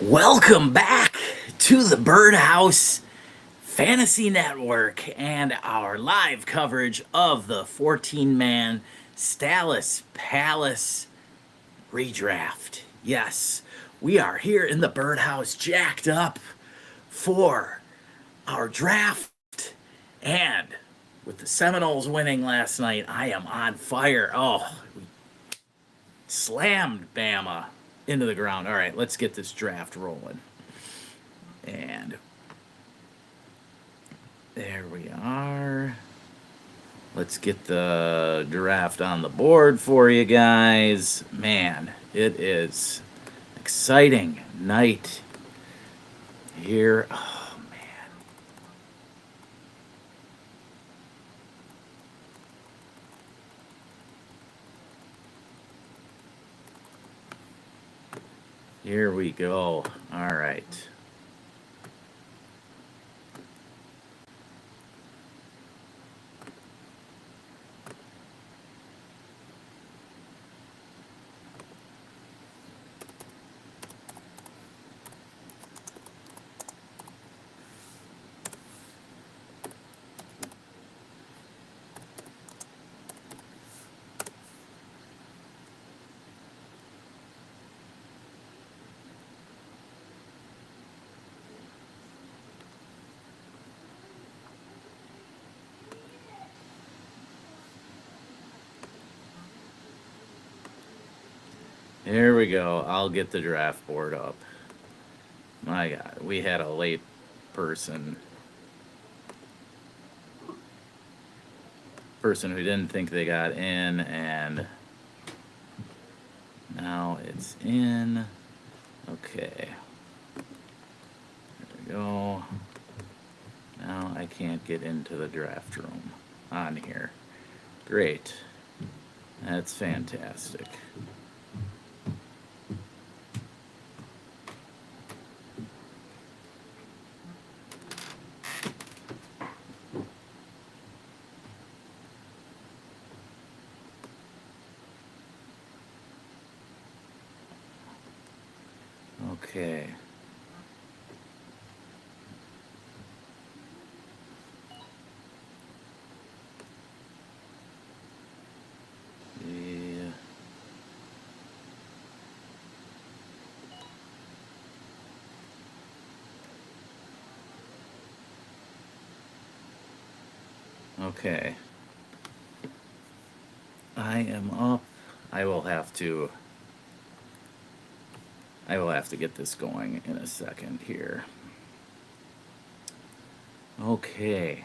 Welcome back to the Birdhouse Fantasy Network and our live coverage of the 14-man Stallis Palace Redraft. Yes, we are here in the Birdhouse jacked up for our draft, and with the Seminoles winning last night, I am on fire. Oh, we slammed Bama into the ground. All right, let's get this draft rolling. And there we are. Let's get the draft on the board for you guys. Man, it is an exciting night here. Oh, man. Here we go. All right. Here we go. I'll get the draft board up. My God, we had a late person who didn't think they got in, and now it's in. Okay. There we go. Now I can't get into the draft room on here. Great. That's fantastic. Okay. Yeah. Okay. I am up. I will have to get this going in a second here. Okay.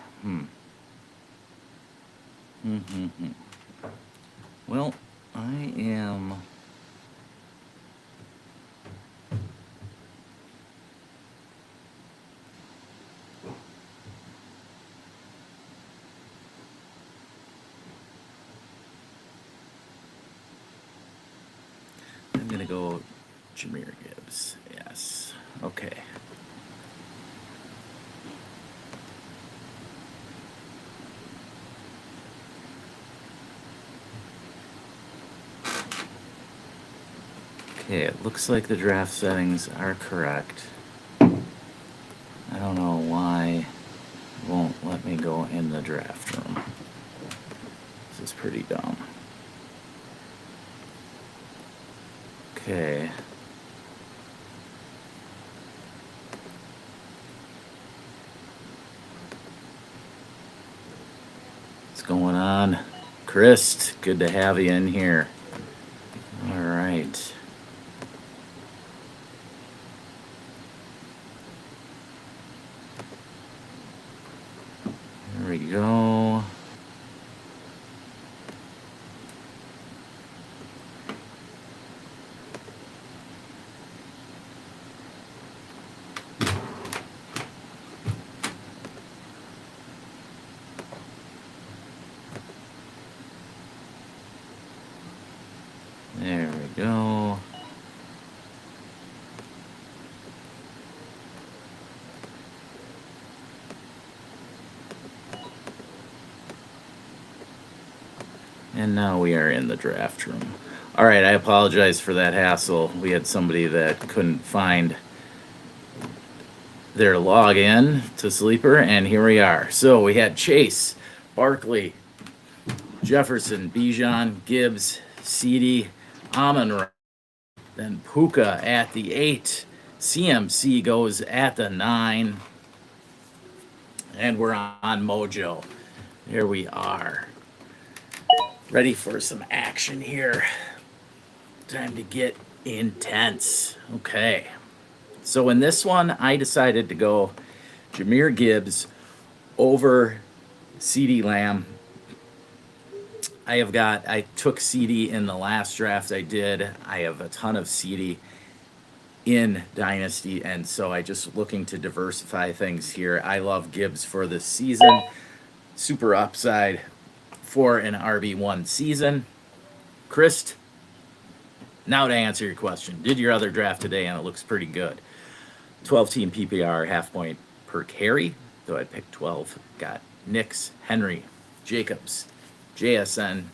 Well, I am I'm gonna go Jameer Gibbs. Yes. Okay. Okay, it looks like the draft settings are correct. I don't know why it won't let me go in the draft room. This is pretty dumb. Okay. What's going on? Chris, good to have you in here. All right. There we go. There we go. And now we are in the draft room. All right, I apologize for that hassle. We had somebody that couldn't find their login to Sleeper, and here we are. So we had Chase, Barkley, Jefferson, Bijan, Gibbs, Ceedee, Amon, then Puka at the 8. CMC goes at the 9. And we're on Mojo. Here we are. Ready for some action here. Time to get intense. Okay. So in this one, I decided to go Jahmyr Gibbs over CeeDee Lamb. I took CeeDee in the last draft I did. I have a ton of CeeDee in Dynasty, and so I just looking to diversify things here. I love Gibbs for this season. Super upside for an RB1 season. Chris, now to answer your question. Did your other draft today, and it looks pretty good. 12-team PPR, half point per carry, though I picked 12. Got Nix, Henry, Jacobs, JSN,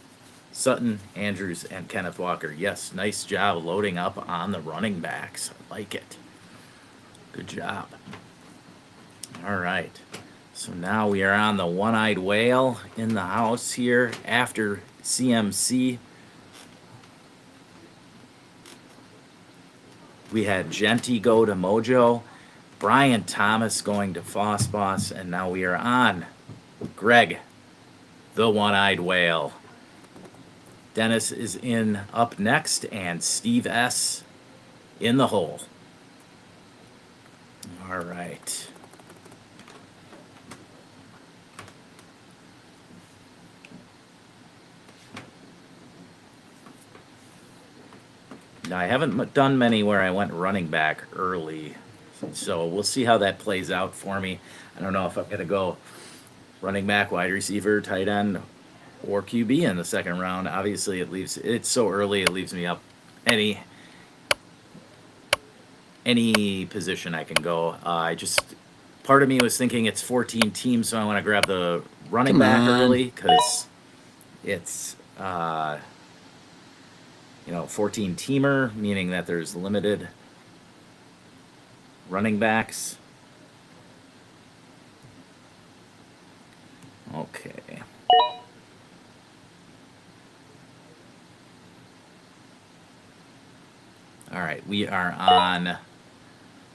Sutton, Andrews, and Kenneth Walker. Yes, nice job loading up on the running backs. I like it. Good job. All right. So now we are on the one-eyed whale in the house here after CMC. We had Genty go to Mojo, Brian Thomas going to Foss Boss, and now we are on Greg, the one-eyed whale. Dennis is in up next, and Steve S. in the hole. All right. Now, I haven't done many where I went running back early, so we'll see how that plays out for me. I don't know if I'm going to go running back, wide receiver, tight end, or QB in the second round. Obviously, it's so early, it leaves me up any position I can go. Part of me was thinking it's 14 teams, so I want to grab the running back early because it's 14 teamer, meaning that there's limited running backs. Okay. All right, we are on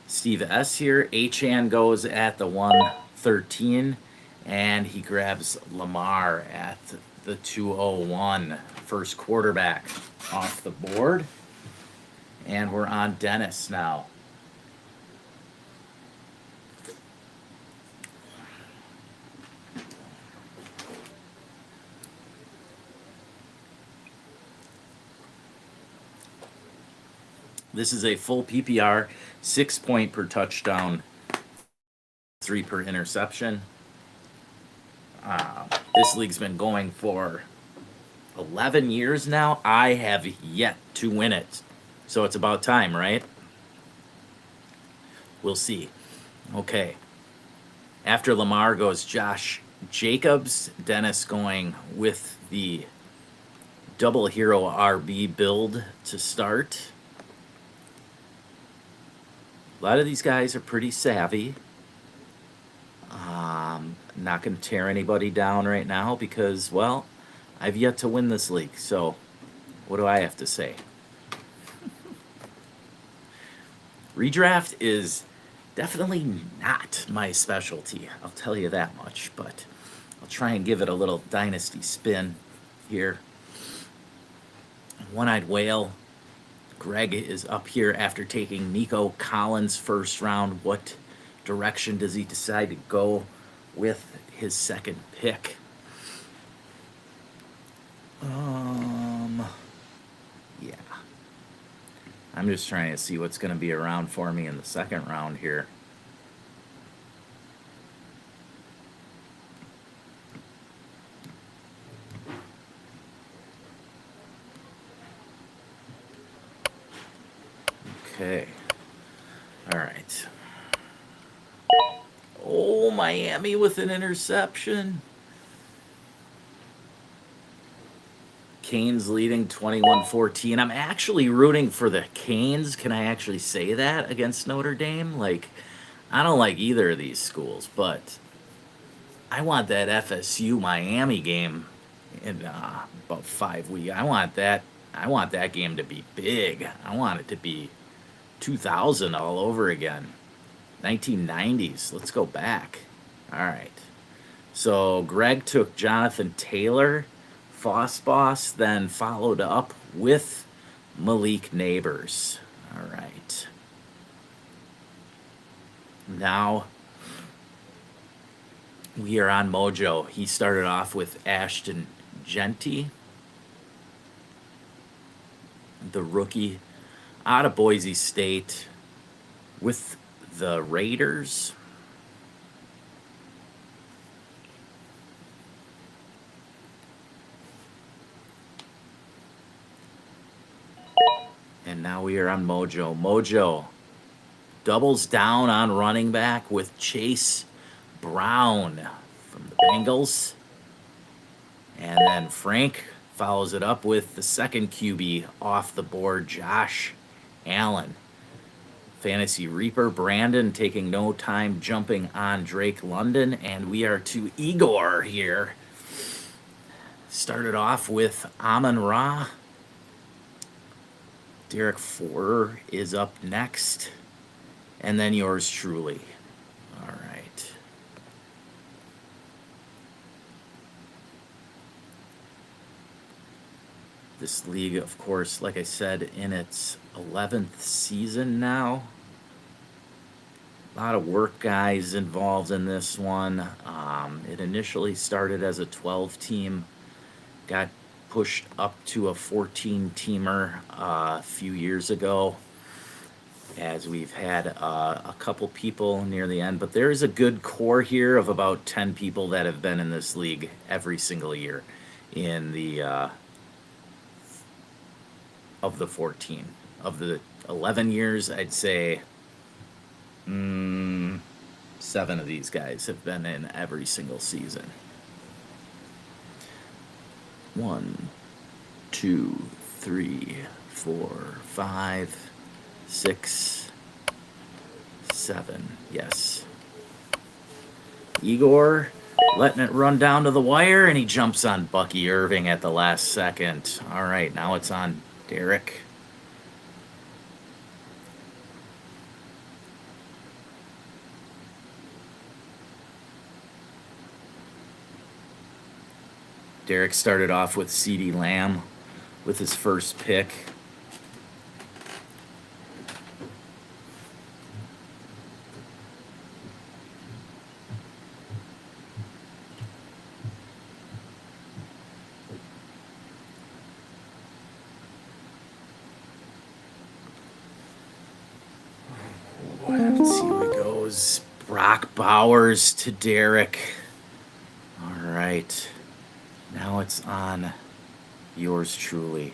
Steve S here. Achan goes at the 113, and he grabs Lamar at the 201. First quarterback off the board. And we're on Dennis now. This is a full PPR, 6 point per touchdown, 3 per interception. This league's been going for 11 years now. I have yet to win it. So it's about time, right? We'll see. Okay. After Lamar goes Josh Jacobs. Dennis going with the double hero RB build to start. A lot of these guys are pretty savvy. Not going to tear anybody down right now because, well, I've yet to win this league. So what do I have to say? Redraft is definitely not my specialty. I'll tell you that much. But I'll try and give it a little dynasty spin here. One-eyed whale. Greg is up here after taking Nico Collins first round. What direction does he decide to go with his second pick? Yeah. I'm just trying to see what's going to be around for me in the second round here. Okay. All right. Oh, Miami with an interception. Canes leading 21-14. I'm actually rooting for the Canes. Can I actually say that against Notre Dame? Like, I don't like either of these schools, but I want that FSU Miami game in about 5 weeks. I want that. I want that game to be big. I want it to be 2000 all over again. 1990s. Let's go back. All right. So Greg took Jonathan Taylor, Boss, then followed up with Malik Neighbors. All right. Now we are on Mojo. He started off with Ashton Genty, the rookie out of Boise State with the Raiders. And now we are on Mojo. Mojo doubles down on running back with Chase Brown from the Bengals. And then Frank follows it up with the second QB off the board, Josh Allen. Fantasy Reaper Brandon taking no time jumping on Drake London. And we are to Igor here. Started off with Amon Ra. Derek Forer is up next. And then yours truly. All right. This league, of course, like I said, in its 11th season now. A lot of work guys involved in this one. It initially started as a 12-team, got pushed up to a 14-teamer a few years ago, as we've had a couple people near the end. But there is a good core here of about 10 people that have been in this league every single year in the of the 14. Of the 11 years, I'd say 7 of these guys have been in every single season. 1, 2, 3, 4, 5, 6, 7. Yes. Igor letting it run down to the wire, and he jumps on Bucky Irving at the last second. All right, now it's on Derek. Derek started off with CeeDee Lamb with his first pick. Let's see who it goes. Brock Bowers to Derek. All right. Now it's on yours truly.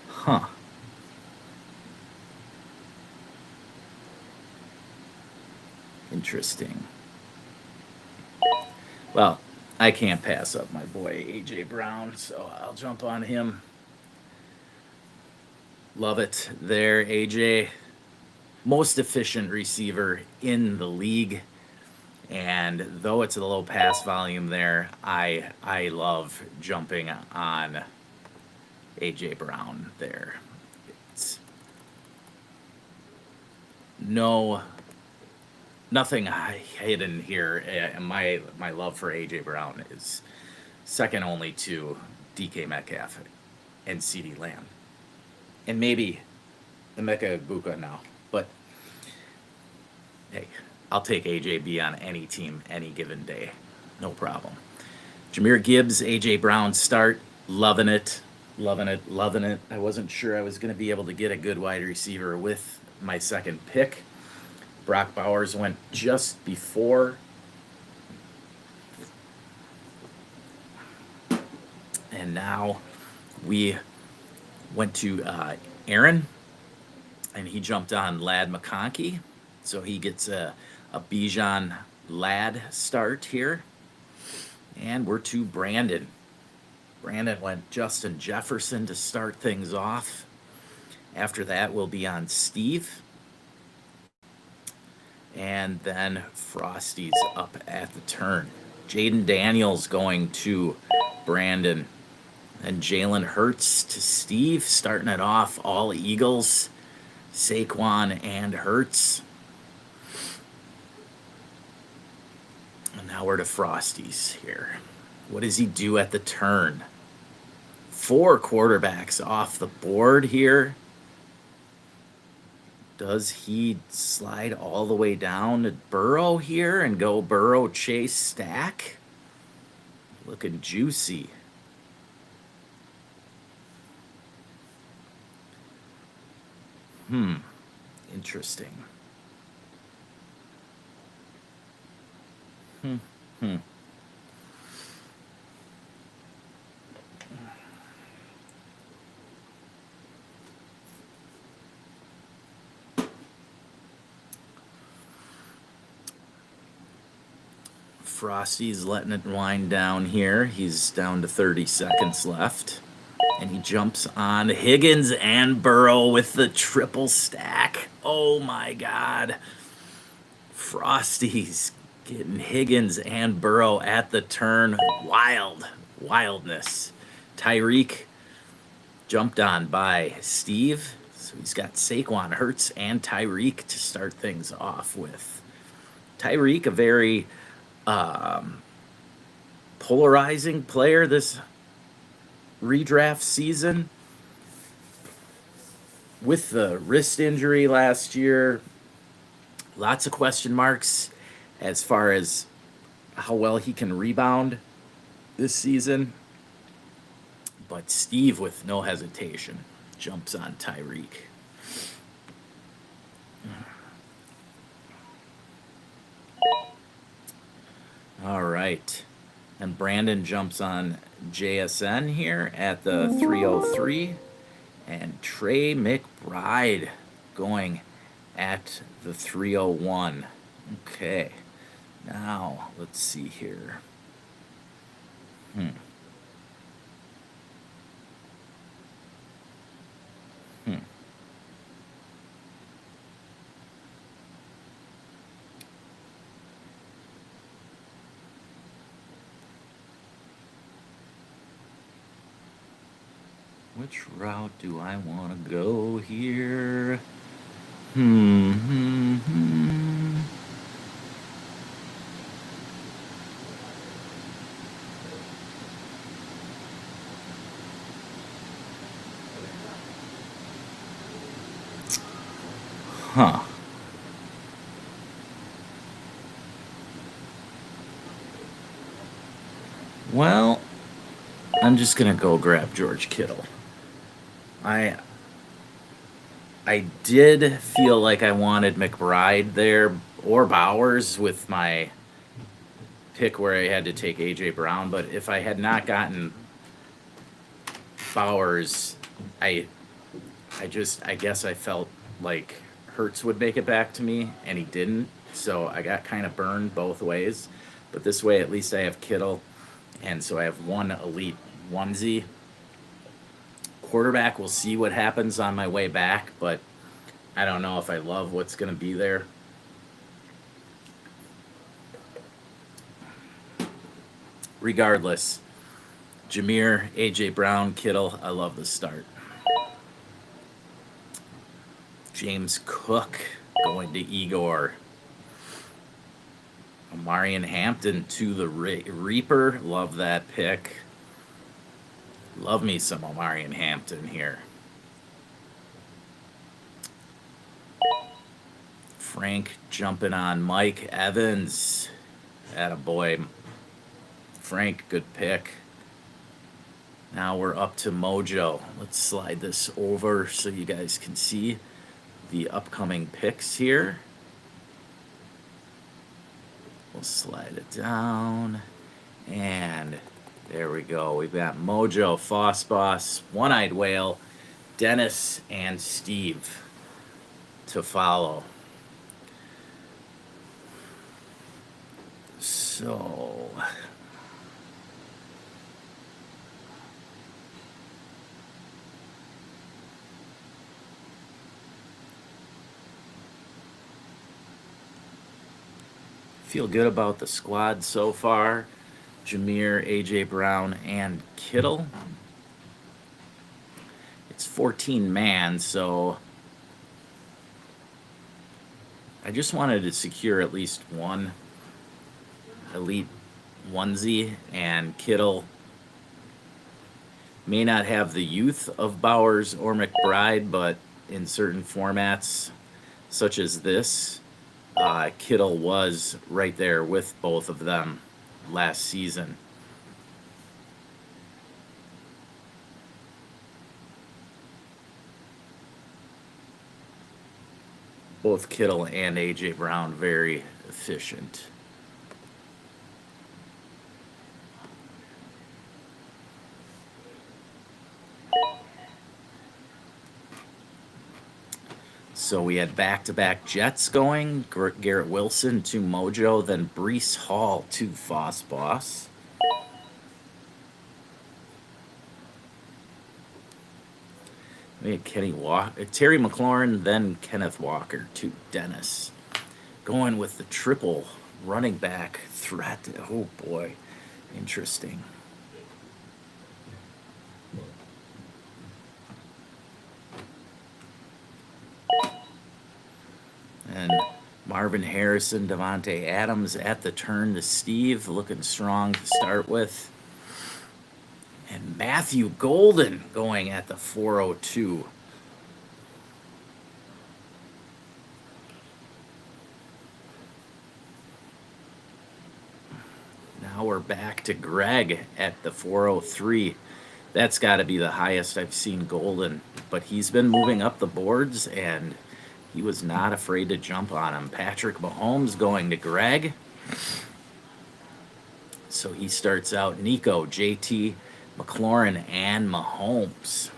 Huh. Interesting. Well, I can't pass up my boy A.J. Brown, so I'll jump on him. Love it there, A.J. Most efficient receiver in the league. And though it's a low pass volume there, I love jumping on A.J. Brown there. It's nothing hidden here. My love for A.J. Brown is second only to DK Metcalf and CeeDee Lamb. And maybe Emeka Egbuka now. But, hey, I'll take AJB on any team, any given day. No problem. Jahmyr Gibbs, A.J. Brown start. Loving it. Loving it. Loving it. I wasn't sure I was going to be able to get a good wide receiver with my second pick. Brock Bowers went just before. And now we went to Aaron, and he jumped on Ladd McConkey. So he gets a Bijan Ladd start here. And we're to Brandon. Brandon went Justin Jefferson to start things off. After that, we'll be on Steve. And then Frosty's up at the turn. Jaden Daniels going to Brandon. And Jalen Hurts to Steve, starting it off. All Eagles, Saquon and Hurts. And now we're to Frosty's here. What does he do at the turn? 4 quarterbacks off the board here. Does he slide all the way down to Burrow here and go Burrow, Chase, Stack? Looking juicy. Interesting. Frosty's letting it wind down here. He's down to 30 seconds left. And he jumps on Higgins and Burrow with the triple stack. Oh my God. Frosty's getting Higgins and Burrow at the turn. Wildness. Tyreek jumped on by Steve. So he's got Saquon, Hurts, and Tyreek to start things off with. Tyreek, a very polarizing player this redraft season. With the wrist injury last year, lots of question marks as far as how well he can rebound this season. But Steve, with no hesitation, jumps on Tyreek. All right. And Brandon jumps on JSN here at the 303. And Trey McBride going at the 301. Okay. Now, let's see here. Which route do I want to go here? Huh. Well, I'm just going to go grab George Kittle. I did feel like I wanted McBride there or Bowers with my pick where I had to take A.J. Brown, but if I had not gotten Bowers, I guess I felt like Hurts would make it back to me, and he didn't, so I got kind of burned both ways. But this way, at least I have Kittle, and so I have one elite onesie. Quarterback, we'll see what happens on my way back, but I don't know if I love what's going to be there. Regardless, Jameer, A.J. Brown, Kittle, I love the start. James Cook going to Igor. Omarion Hampton to the Reaper. Love that pick. Love me some Omarion Hampton here. Frank jumping on Mike Evans. Attaboy. Frank, good pick. Now we're up to Mojo. Let's slide this over so you guys can see the upcoming picks here. We'll slide it down. And there we go. We've got Mojo, Foss Boss, One-Eyed Whale, Dennis, and Steve to follow. So Feel good about the squad so far. Jameer, A.J. Brown, and Kittle. It's 14 man, so I just wanted to secure at least one elite onesie, and Kittle may not have the youth of Bowers or McBride, but in certain formats, such as this, Kittle was right there with both of them last season. Both Kittle and A.J. Brown very efficient. So we had back-to-back Jets going. Garrett Wilson to Mojo, then Breece Hall to Foss Boss. We had Terry McLaurin, then Kenneth Walker to Dennis. Going with the triple running back threat. Oh boy, interesting. And Marvin Harrison, Devontae Adams at the turn to Steve, looking strong to start with. And Matthew Golden going at the 402. Now we're back to Greg at the 403. That's got to be the highest I've seen Golden, but he's been moving up the boards, and he was not afraid to jump on him. Patrick Mahomes going to Greg. So he starts out Nico, JT, McLaurin, and Mahomes.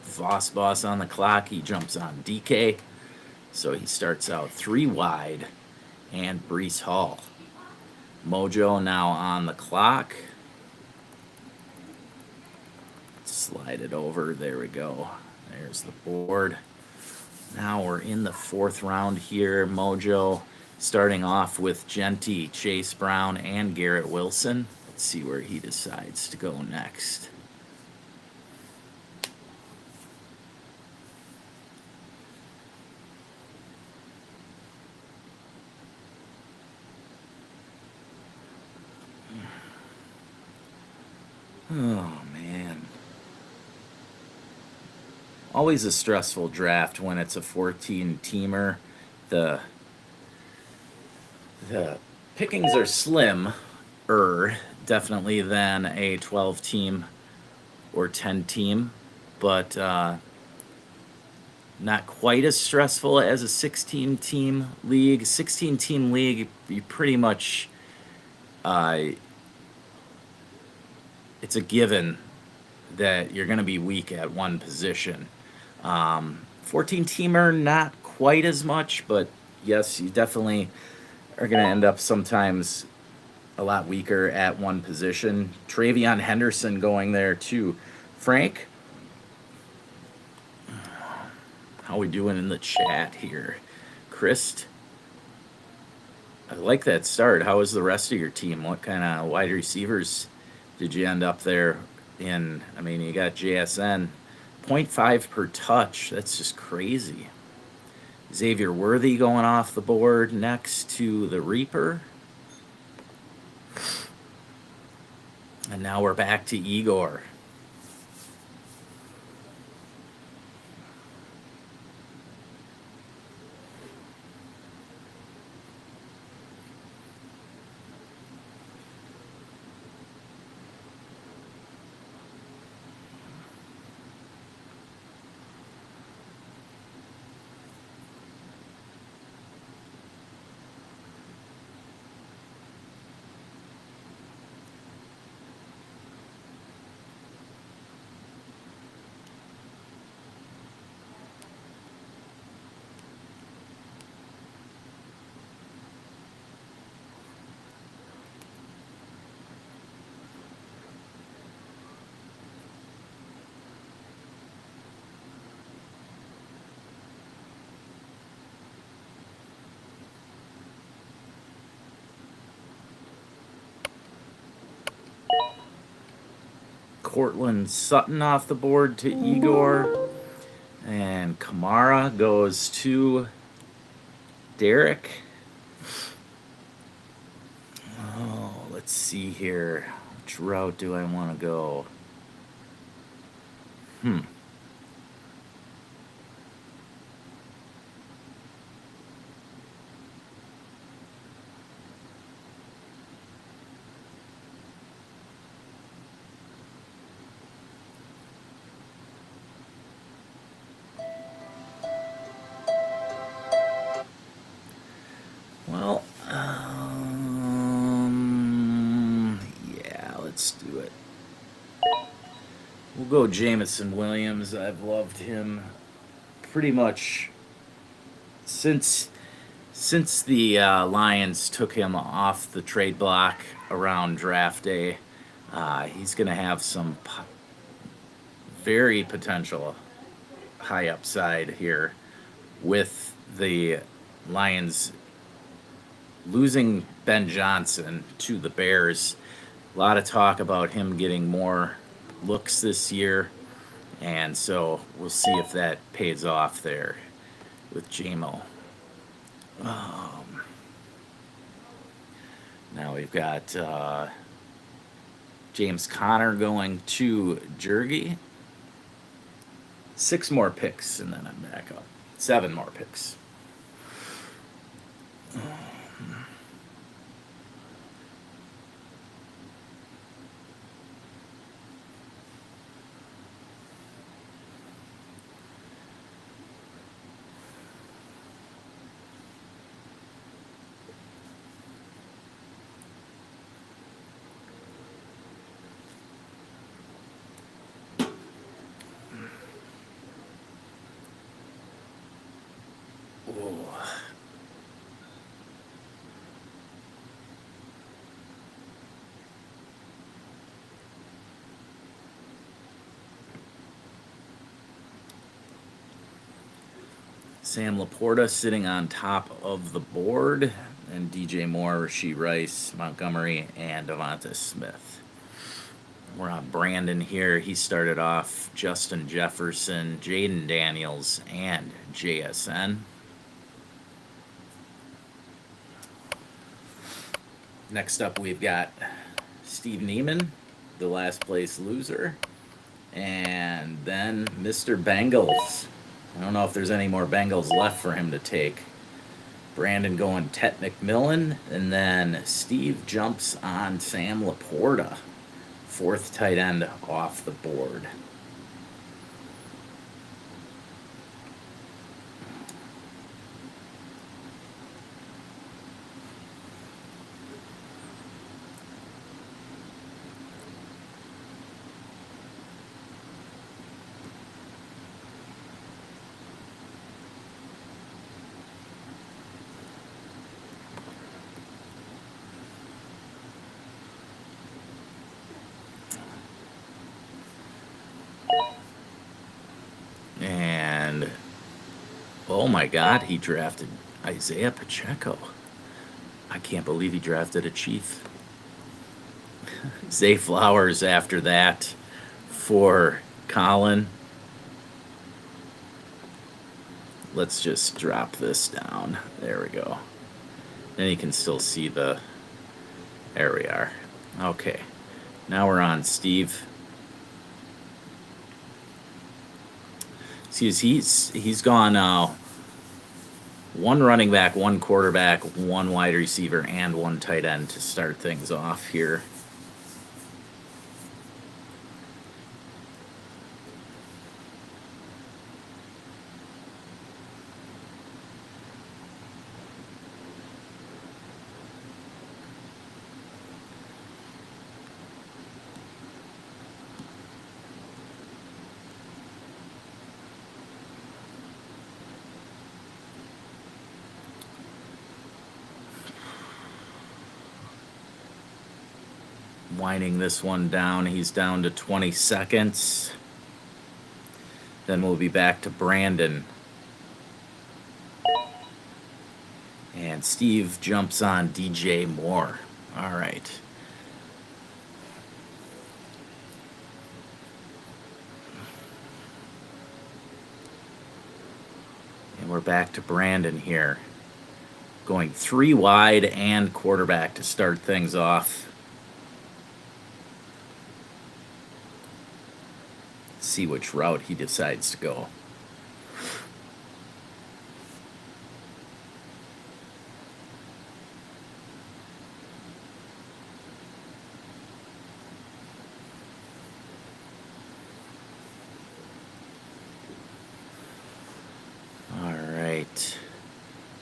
Voss Boss on the clock. He jumps on DK. So he starts out 3 wide and Breece Hall. Mojo now on the clock. Slide it over. There we go. There's the board. Now we're in the 4th round here. Mojo starting off with Genty, Chase Brown, and Garrett Wilson. Let's see where he decides to go next. Oh, man. Always a stressful draft when it's a 14-teamer. The pickings are slimmer, definitely, than a 12-team or 10-team, but not quite as stressful as a 16-team league. 16-team league, you pretty much... it's a given that you're going to be weak at one position. 14-teamer, not quite as much, but yes, you definitely are going to end up sometimes a lot weaker at one position. Travion Henderson going there too. Frank, how we doing in the chat here? Chris, I like that start. How is the rest of your team? What kind of wide receivers did you end up there in? I mean, you got JSN, 0.5 per touch. That's just crazy. Xavier Worthy going off the board next to the Reaper. And now we're back to Igor. Cortland Sutton off the board to Igor. And Kamara goes to Derek. Oh, let's see here. Which route do I want to go? Well, yeah, let's do it. We'll go Jamison Williams. I've loved him pretty much since the Lions took him off the trade block around draft day. He's going to have some very potential high upside here with the Lions losing Ben Johnson to the Bears. A lot of talk about him getting more looks this year, and so we'll see if that pays off there with JMO. Now we've got James Conner going to Jergy. 6 more picks, and then I'm back up. 7 more picks. Sam Laporta sitting on top of the board, and DJ Moore, Rasheed Rice, Montgomery, and Devonta Smith. We're on Brandon here. He started off Justin Jefferson, Jaden Daniels, and JSN. Next up, we've got Steve Neiman, the last place loser, and then Mr. Bengals. I don't know if there's any more Bengals left for him to take. Brandon going Tet McMillan, and then Steve jumps on Sam Laporta, 4th tight end off the board. And, oh my God, he drafted Isaiah Pacheco. I can't believe he drafted a Chief. Zay Flowers after that for Colin. Let's just drop this down. There we go. Then you can still see the... There we are. Okay. Now we're on Steve. See, he's gone 1 running back, 1 quarterback, 1 wide receiver, and 1 tight end to start things off here. Winding this one down, he's down to 20 seconds. Then we'll be back to Brandon. And Steve jumps on DJ Moore. All right. we're back to Brandon here. Going 3 wide and quarterback to start things off. See which route he decides to go. All right.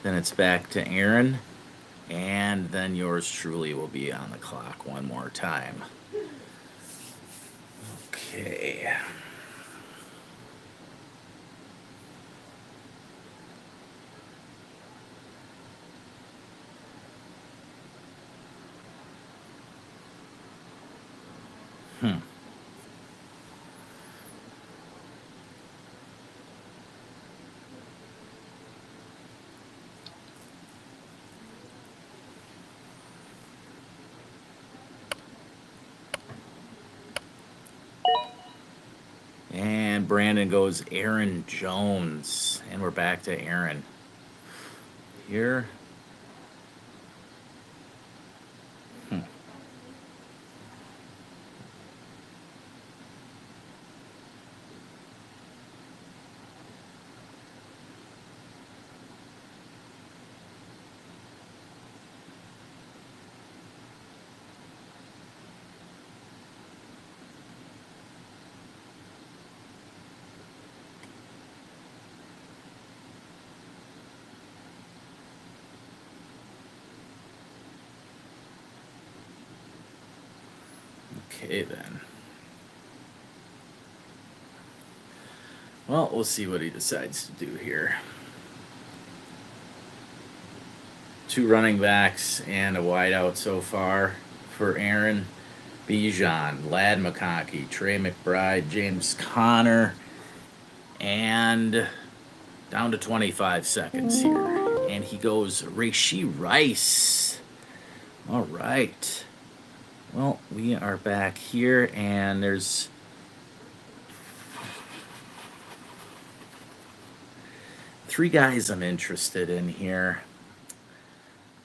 Then it's back to Aaron. And then yours truly will be on the clock one more time. Okay. And Brandon goes Aaron Jones. And we're back to Aaron. Here. Okay, then. Well, we'll see what he decides to do here. 2 running backs and a wideout so far for Aaron. Bijan, Lad McConkey, Trey McBride, James Conner, and down to 25 seconds here. And he goes Rashee Rice. All right. Well, we are back here, and there's 3 guys I'm interested in here.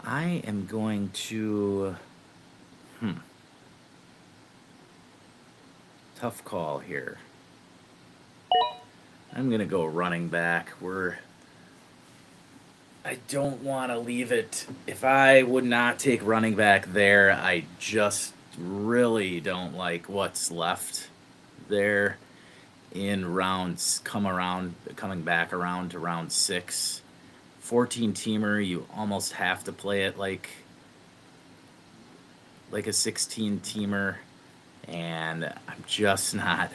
I am going to... Tough call here. I'm going to go running back. I don't want to leave it. If I would not take running back there, I just really don't like what's left there in rounds, coming back around to round 6. 14-teamer, you almost have to play it like a 16-teamer, and I'm just not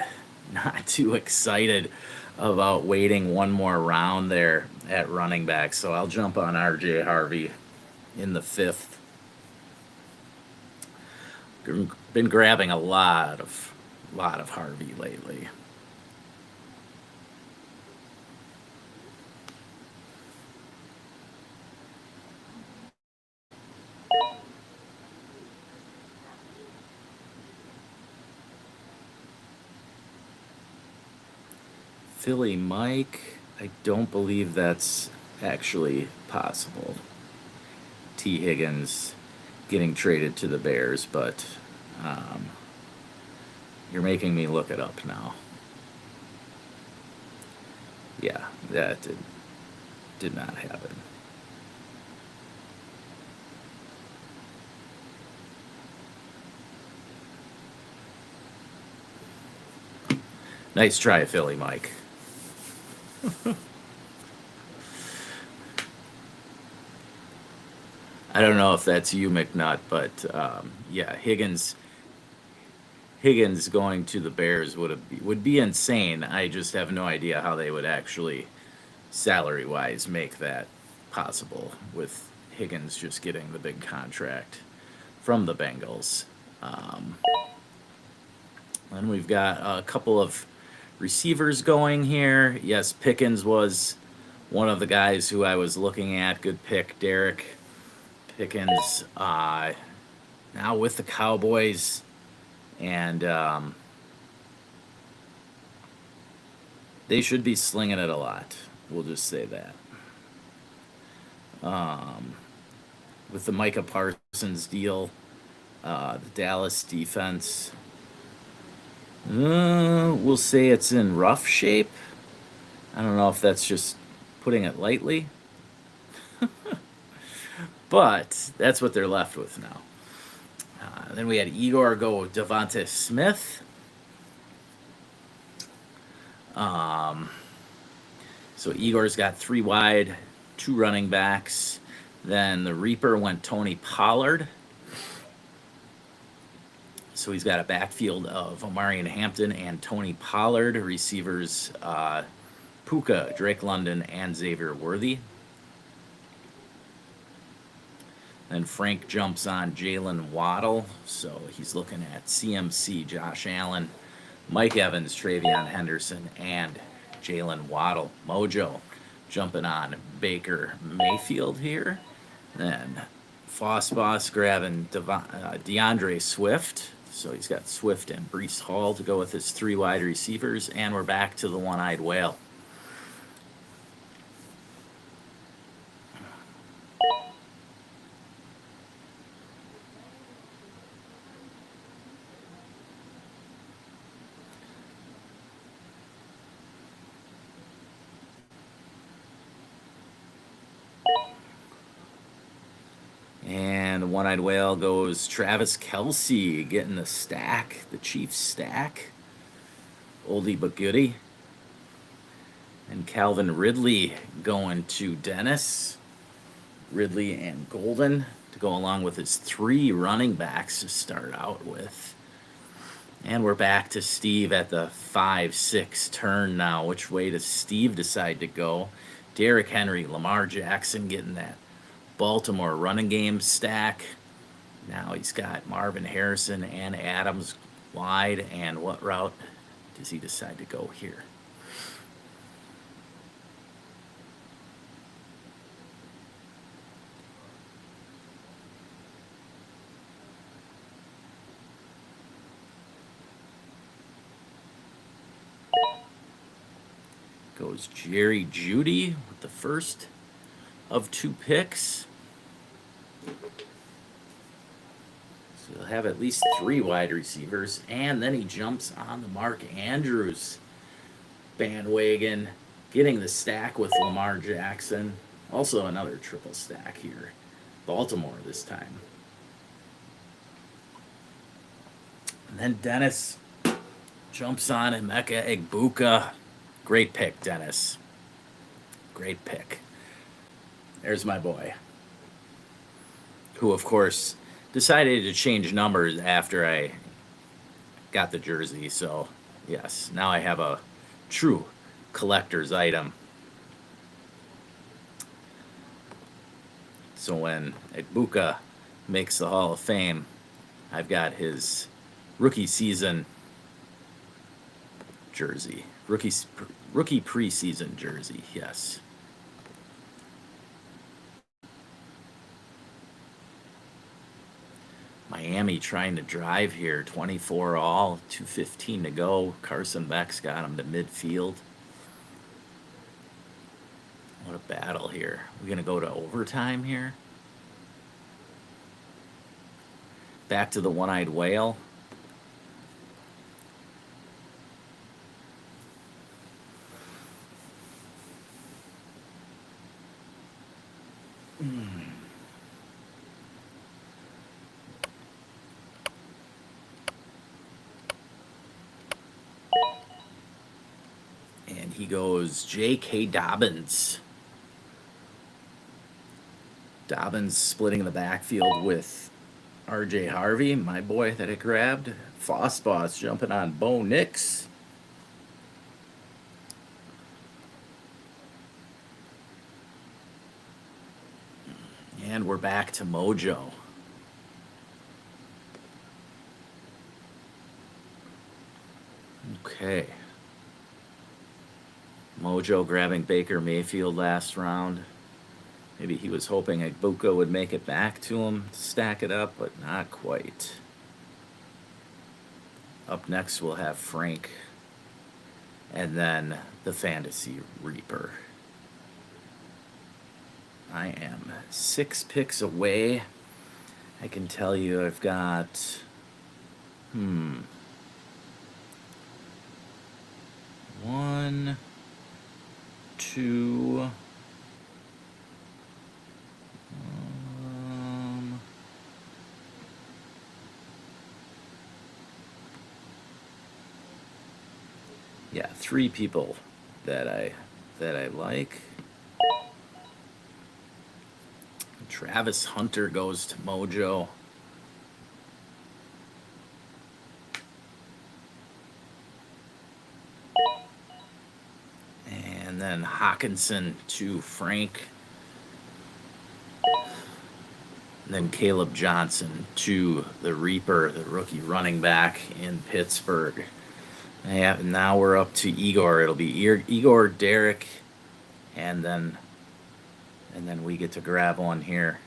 too excited about waiting one more round there at running back. So I'll jump on RJ Harvey in the 5th. Been grabbing a lot of Harvey lately. Philly Mike, I don't believe that's actually possible. T. Higgins getting traded to the Bears, but you're making me look it up now. Yeah, that did not happen. Nice try, Philly Mike. I don't know if that's you, McNutt, but yeah, Higgins going to the Bears would be insane. I just have no idea how they would actually, salary-wise, make that possible with Higgins just getting the big contract from the Bengals. Then we've got a couple of receivers going here. Yes, Pickens was one of the guys who I was looking at. Good pick, Derek Pickens. Now with the Cowboys, and they should be slinging it a lot. We'll just say that. With the Micah Parsons deal, the Dallas defense, we'll say it's in rough shape. I don't know if that's just putting it lightly, but that's what they're left with now. Then we had Igor go Devonta Smith. So Igor's got 3 wide, 2 running backs. Then the Reaper went Tony Pollard. So he's got a backfield of Omarion Hampton and Tony Pollard. Receivers Puka, Drake London, and Xavier Worthy. Then Frank jumps on Jalen Waddle. So he's looking at CMC, Josh Allen, Mike Evans, Travion Henderson, and Jalen Waddle. Mojo jumping on Baker Mayfield here. Then Foss grabbing DeAndre Swift. So he's got Swift and Breece Hall to go with his 3 wide receivers. And we're back to the one-eyed whale. And the one-eyed whale goes Travis Kelce getting the stack, the Chiefs stack. Oldie but goodie. And Calvin Ridley going to Dennis. Ridley and Golden to go along with his 3 running backs to start out with. And we're back to Steve at the 5-6 turn now. Which way does Steve decide to go? Derrick Henry, Lamar Jackson getting that Baltimore running game stack. Now he's got Marvin Harrison and Adams wide. And what route does he decide to go here? Goes Jerry Jeudy with the first of 2 picks. So he'll have at least 3 wide receivers. And then he jumps on the Mark Andrews bandwagon, getting the stack with Lamar Jackson. Also another triple stack here. Baltimore this time. And then Dennis jumps on Emeka Egbuka. Great pick, Dennis. Great pick. There's my boy. Who, of course, decided to change numbers after I got the jersey. So, yes, now I have a true collector's item. So when Egbuka makes the Hall of Fame, I've got his rookie season jersey. Rookie preseason jersey, yes. Miami trying to drive here. 24 all, 2:15 to go. Carson Beck's got him to midfield. What a battle here. We're going to go to overtime here. Back to the one-eyed whale. And he goes J.K. Dobbins. Dobbins splitting the backfield with R.J. Harvey, my boy that I grabbed. Foss jumping on Bo Nix. And we're back to Mojo. Okay. Mojo grabbing Baker Mayfield last round. Maybe he was hoping Egbuka would make it back to him to stack it up, but not quite. Up next, we'll have Frank. And then the Fantasy Reaper. I am 6 picks away. I can tell you I've got, 1, 2, yeah, 3 people that I like. Travis Hunter goes to Mojo. And then Hawkinson to Frank. And then Caleb Johnson to the Reaper, the rookie running back in Pittsburgh. And now we're up to Igor. It'll be Igor, Derek, and then we get to grab one here.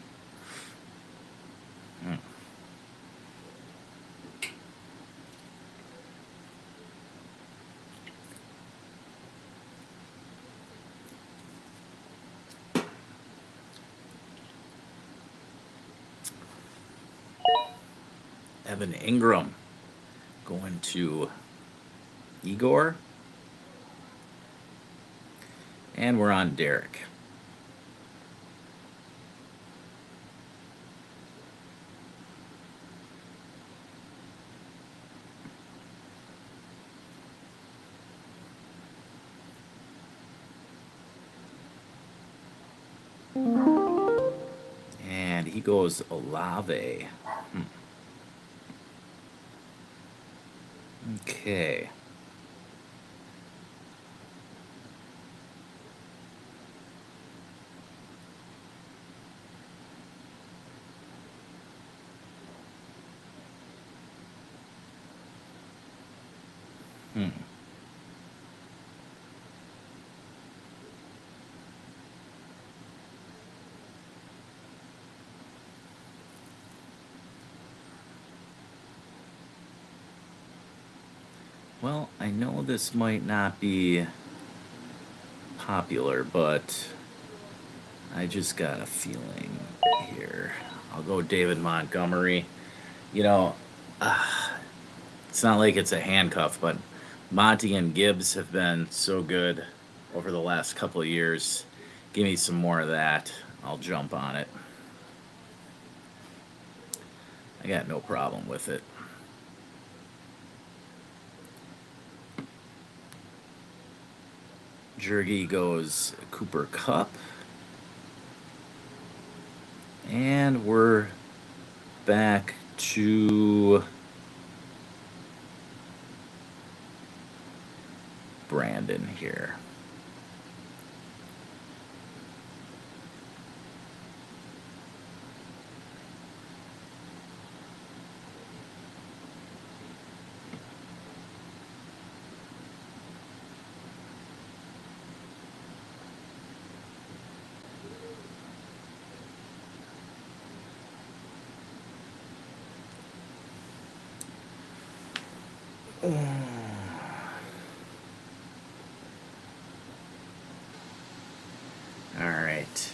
Evan Ingram going to Igor. And we're on Derek. And he goes Olave. Okay. Well, I know this might not be popular, but I just got a feeling here. I'll go David Montgomery. You know, it's not like it's a handcuff, but Monty and Gibbs have been so good over the last couple of years. Give me some more of that. I'll jump on it. I got no problem with it. Jergy goes Cooper Kupp. And we're back to Brandon here. All right.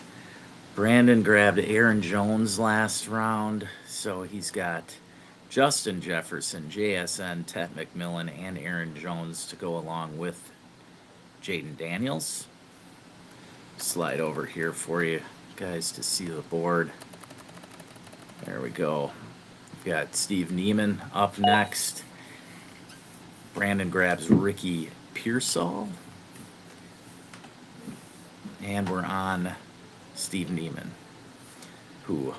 Brandon grabbed Aaron Jones last round, so he's got Justin Jefferson, JSN, Ted McMillan, and Aaron Jones to go along with Jaden Daniels. Slide over here for you guys to see the board. There we go. We've got Steve Neiman up next. Brandon grabs Ricky Pearsall. And we're on Steve Neiman, who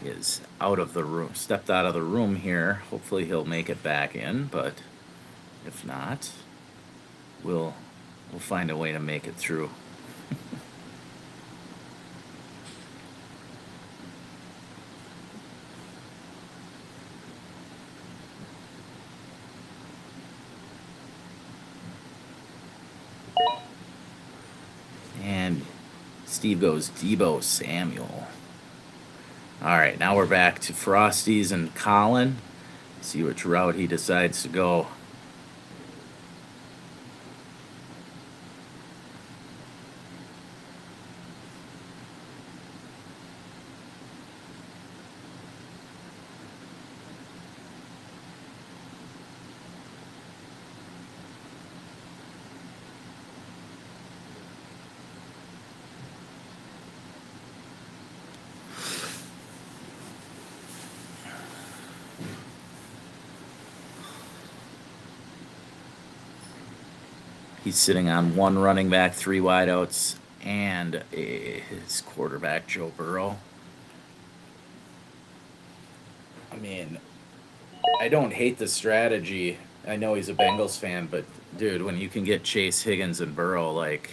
is out of the room, stepped out of the room here. Hopefully he'll make it back in, but if not, we'll find a way to make it through. And Steve goes Debo Samuel. All right, now we're back to Frosties and Colin. See which route he decides to go. He's sitting on one running back, three wideouts, and his quarterback, Joe Burrow. I mean, I don't hate the strategy. I know he's a Bengals fan, but dude, when you can get Chase, Higgins, and Burrow, like,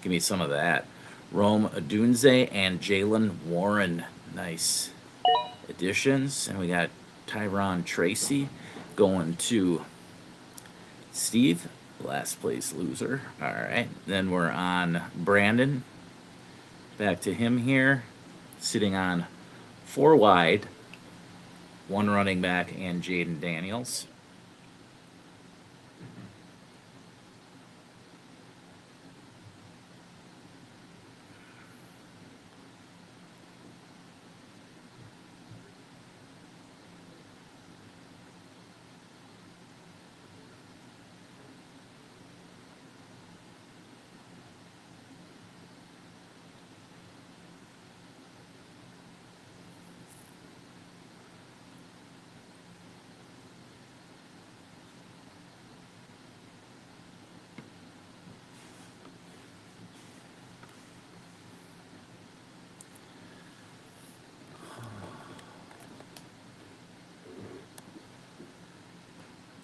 give me some of that. Rome Odunze and Jalen Warren, nice additions. And we got Tyron Tracy going to Steve, last place loser. All right, then we're on Brandon. Back to him here, sitting on four wide, one running back, and Jaden Daniels.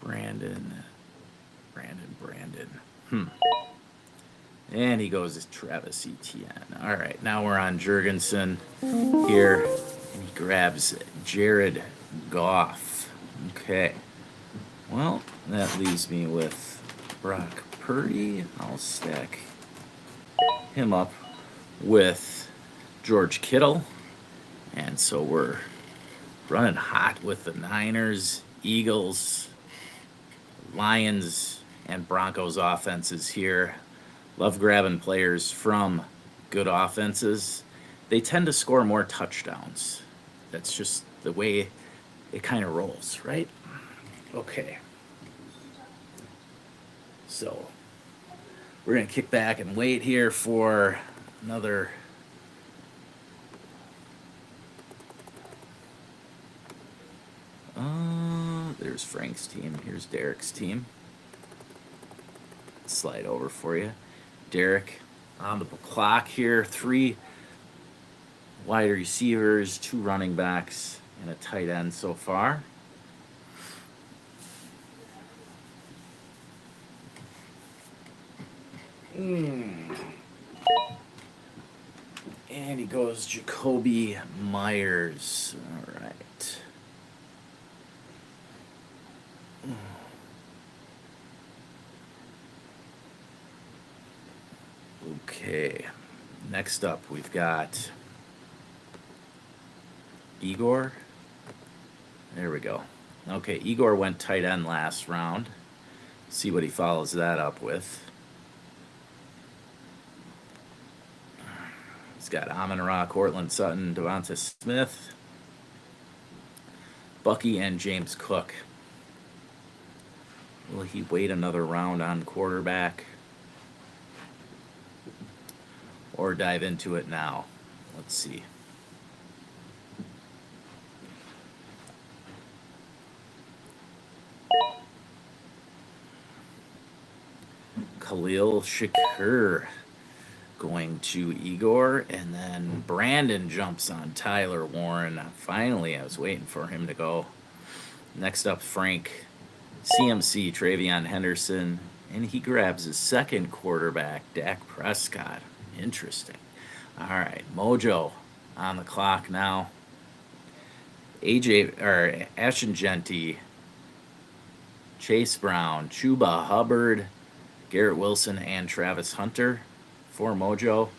Brandon. And he goes to Travis Etienne. All right, now we're on Jurgensen here. And he grabs Jared Goff. Okay. Well, that leaves me with Brock Purdy. I'll stack him up with George Kittle. And so we're running hot with the Niners, Eagles, Lions, and Broncos offenses here. Love grabbing players from good offenses. They tend to score more touchdowns. That's just the way it kind of rolls, right? Okay. So we're going to kick back and wait here for another there's Frank's team. Here's Derek's team. Slide over for you. Derek on the clock here. 3 wide receivers, 2 running backs, and a tight end so far. And he goes Jacoby Myers. All right. Okay. Next up, we've got Igor. There we go. Okay, Igor went tight end last round. See what he follows that up with. He's got Amon-Ra, Cortland Sutton, Devonta Smith, Bucky, and James Cook. Will he wait another round on quarterback? Or dive into it now? Let's see. Khalil Shakur going to Igor, and then Brandon jumps on Tyler Warren. Finally, I was waiting for him to go. Next up, Frank, CMC, Travion Henderson, and he grabs his second quarterback, Dak Prescott. Interesting. All right, Mojo on the clock now. Ashton Genty, Chase Brown, Chuba Hubbard, Garrett Wilson, and Travis Hunter for Mojo.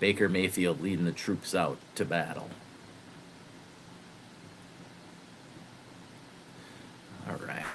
Baker Mayfield leading the troops out to battle. All right.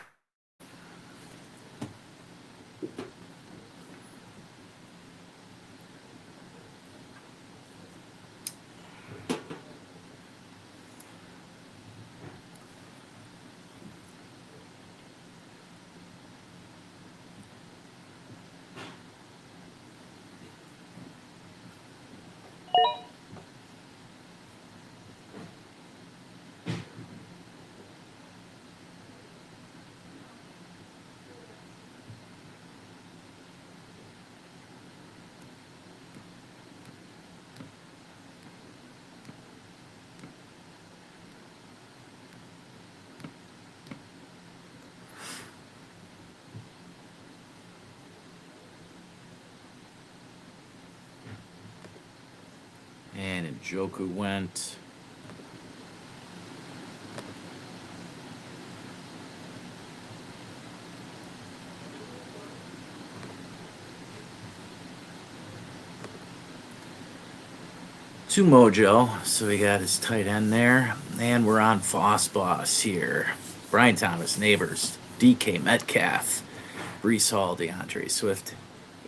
Joku went. To Mojo, so we got his tight end there. And we're on Foss Boss here. Brian Thomas, Neighbors, DK Metcalf, Brees Hall, DeAndre Swift,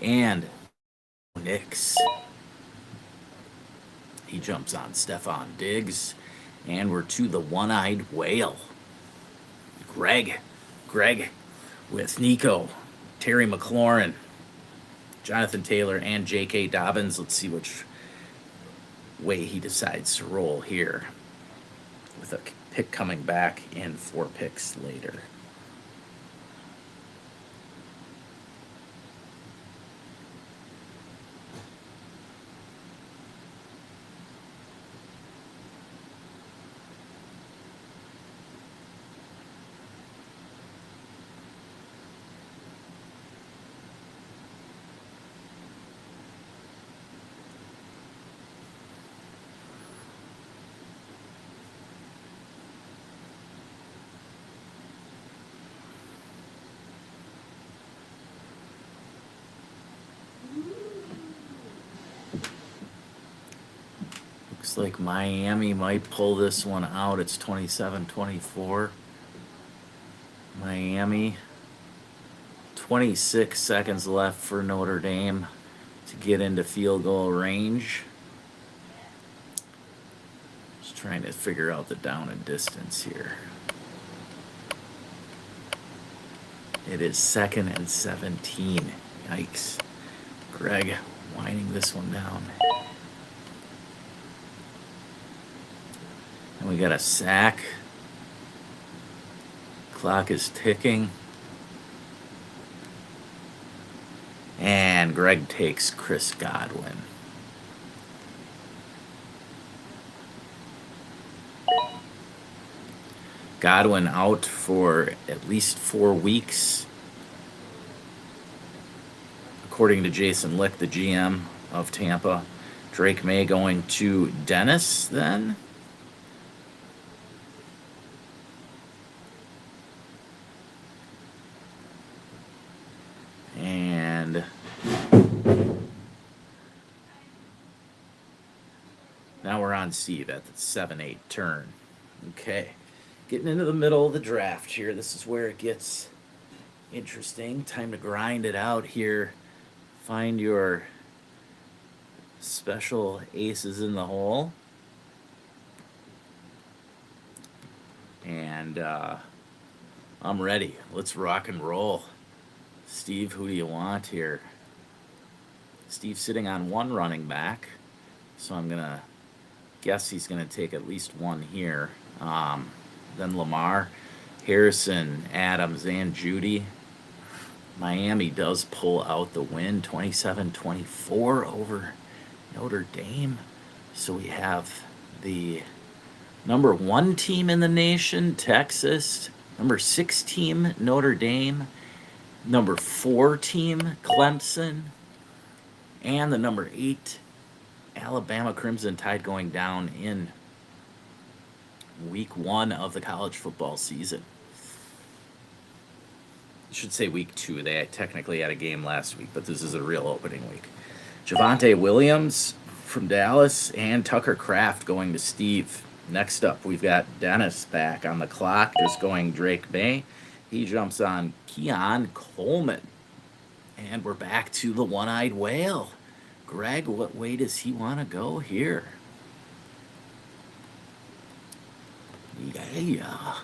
and Nix. He jumps on Stephon Diggs. And we're to the one-eyed whale. Greg with Nico, Terry McLaurin, Jonathan Taylor, and J.K. Dobbins. Let's see which way he decides to roll here, with a pick coming back in 4 picks later. Looks like Miami might pull this one out. It's 27-24. Miami. 26 seconds left for Notre Dame to get into field goal range. Just trying to figure out the down and distance here. It is 2nd and 17. Yikes. Greg winding this one down. And we got a sack. Clock is ticking. And Greg takes Chris Godwin. Godwin out for at least 4 weeks, according to Jason Lick, the GM of Tampa. Drake May going to Dennis then. And now we're on Steve at the 7-8 turn. Okay. Getting into the middle of the draft here. This is where it gets interesting. Time to grind it out here. Find your special aces in the hole. And I'm ready. Let's rock and roll. Steve, who do you want here? Steve's sitting on 1 running back, so I'm going to guess he's going to take at least 1 here. Then Lamar, Harrison, Adams, and Judy. Miami does pull out the win, 27-24 over Notre Dame. So we have the number 1 team in the nation, Texas. Number 6 team, Notre Dame. Number 4 team, Clemson. And the number 8, Alabama Crimson Tide, going down in week 1 of the college football season. I should say week 2. They technically had a game last week, but this is a real opening week. Javonte Williams from Dallas and Tucker Kraft going to Steve. Next up, we've got Dennis back on the clock, just going Drake May. He jumps on Keon Coleman. And we're back to the one-eyed whale. Greg, what way does he want to go here? Yeah.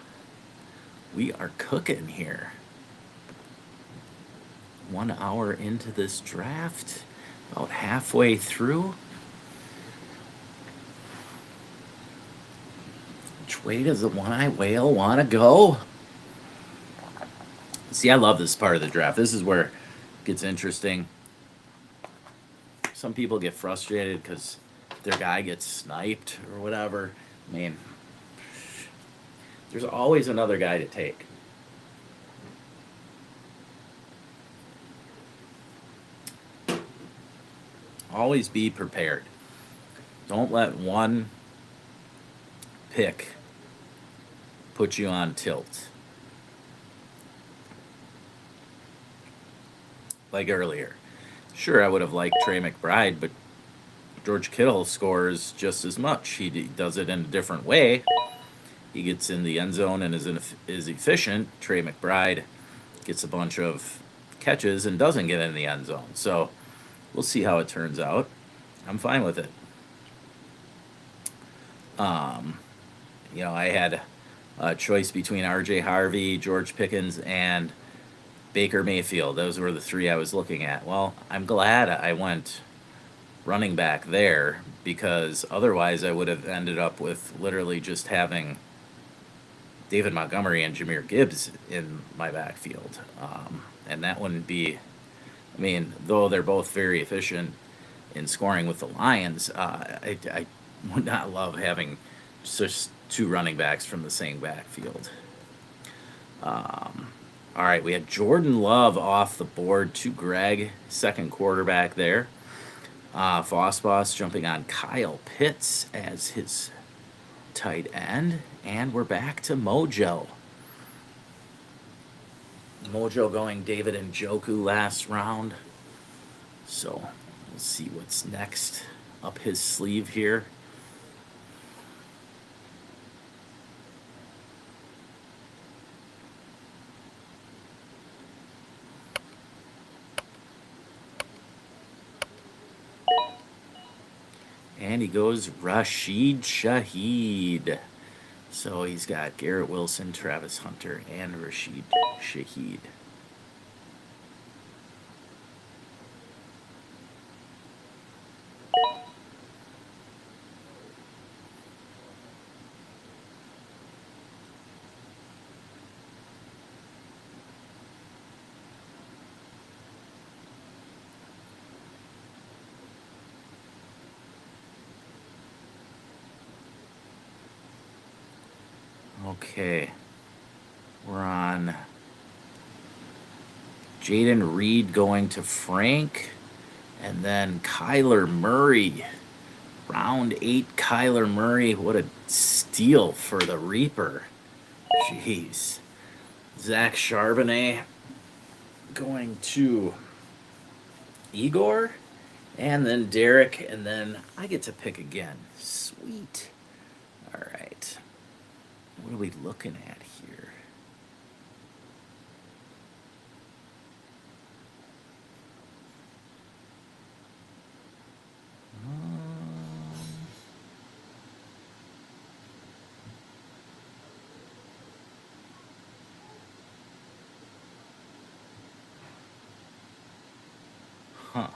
We are cooking here. 1 hour into this draft. About halfway through. Which way does the one-eyed whale want to go? See, I love this part of the draft. This is where it gets interesting. Some people get frustrated because their guy gets sniped or whatever. I mean, there's always another guy to take. Always be prepared. Don't let one pick put you on tilt. Like earlier. Sure, I would have liked Trey McBride, but George Kittle scores just as much. He does it in a different way. He gets in the end zone and is efficient. Trey McBride gets a bunch of catches and doesn't get in the end zone. So we'll see how it turns out. I'm fine with it. I had a choice between R.J. Harvey, George Pickens, and Baker Mayfield. Those were the three I was looking at. Well, I'm glad I went running back there because otherwise I would have ended up with literally just having David Montgomery and Jahmyr Gibbs in my backfield. And that wouldn't be, though they're both very efficient in scoring with the Lions, I would not love having just two running backs from the same backfield. All right, we had Jordan Love off the board to Greg, second quarterback there. Fossboss jumping on Kyle Pitts as his tight end. And we're back to Mojo. Mojo going David Njoku last round. So we'll see what's next up his sleeve here. And he goes Rashid Shaheed. So he's got Garrett Wilson, Travis Hunter, and Rashid Shaheed. Okay, we're on Jaden Reed going to Frank, and then Kyler Murray. Round 8, Kyler Murray. What a steal for the Reaper. Jeez. Zach Charbonnet going to Igor, and then Derek, and then I get to pick again. Sweet. All right. What are we looking at here? Huh.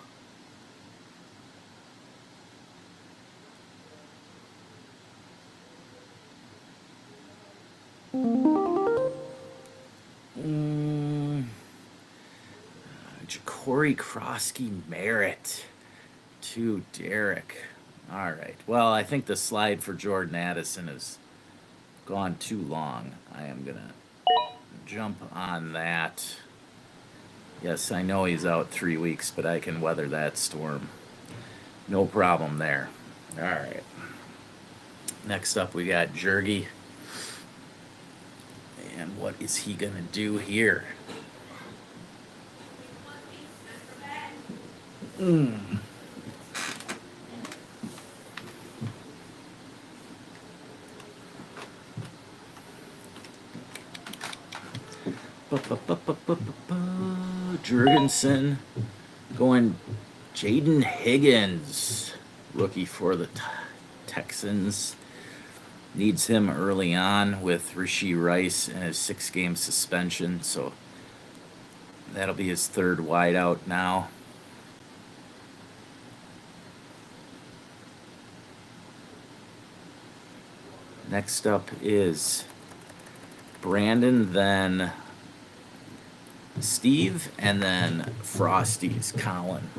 Corey Krosky Merritt to Derek. All right. Well, I think the slide for Jordan Addison has gone too long. I am going to jump on that. Yes, I know he's out 3 weeks, but I can weather that storm. No problem there. All right. Next up, we got Jergy. And what is he going to do here? Jurgensen going Jaden Higgins, rookie for the Texans. Needs him early on with Rashee Rice and his 6-game suspension, so that'll be his third wideout now. Next up is Brandon, then Steve, and then Frosty's Colin.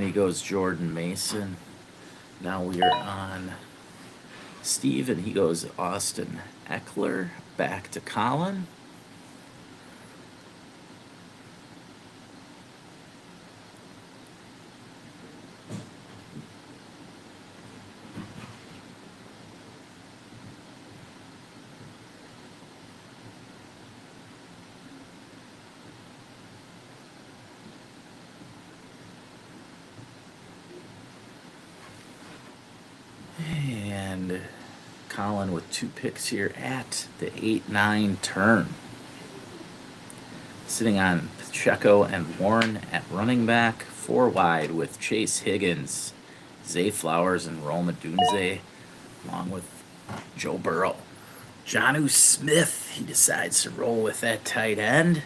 he goes Jordan Mason. Now we are on Steve, and he goes Austin Eckler. Back to Colin. And Colin with 2 picks here at the 8-9 turn. Sitting on Pacheco and Warren at running back. 4 wide with Chase Higgins, Zay Flowers, and Rome Odunze, along with Joe Burrow. Jonnu Smith, he decides to roll with that tight end.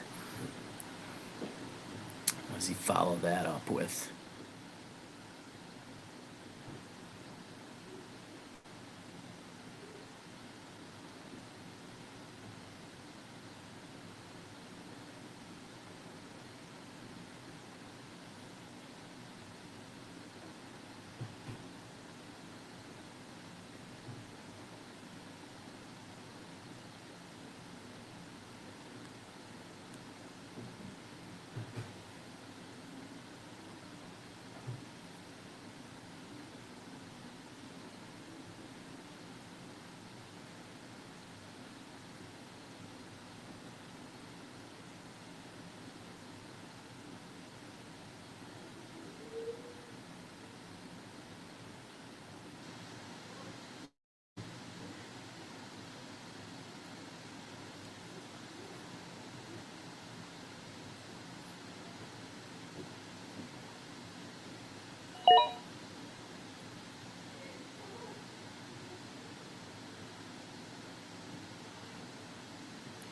What does he follow that up with?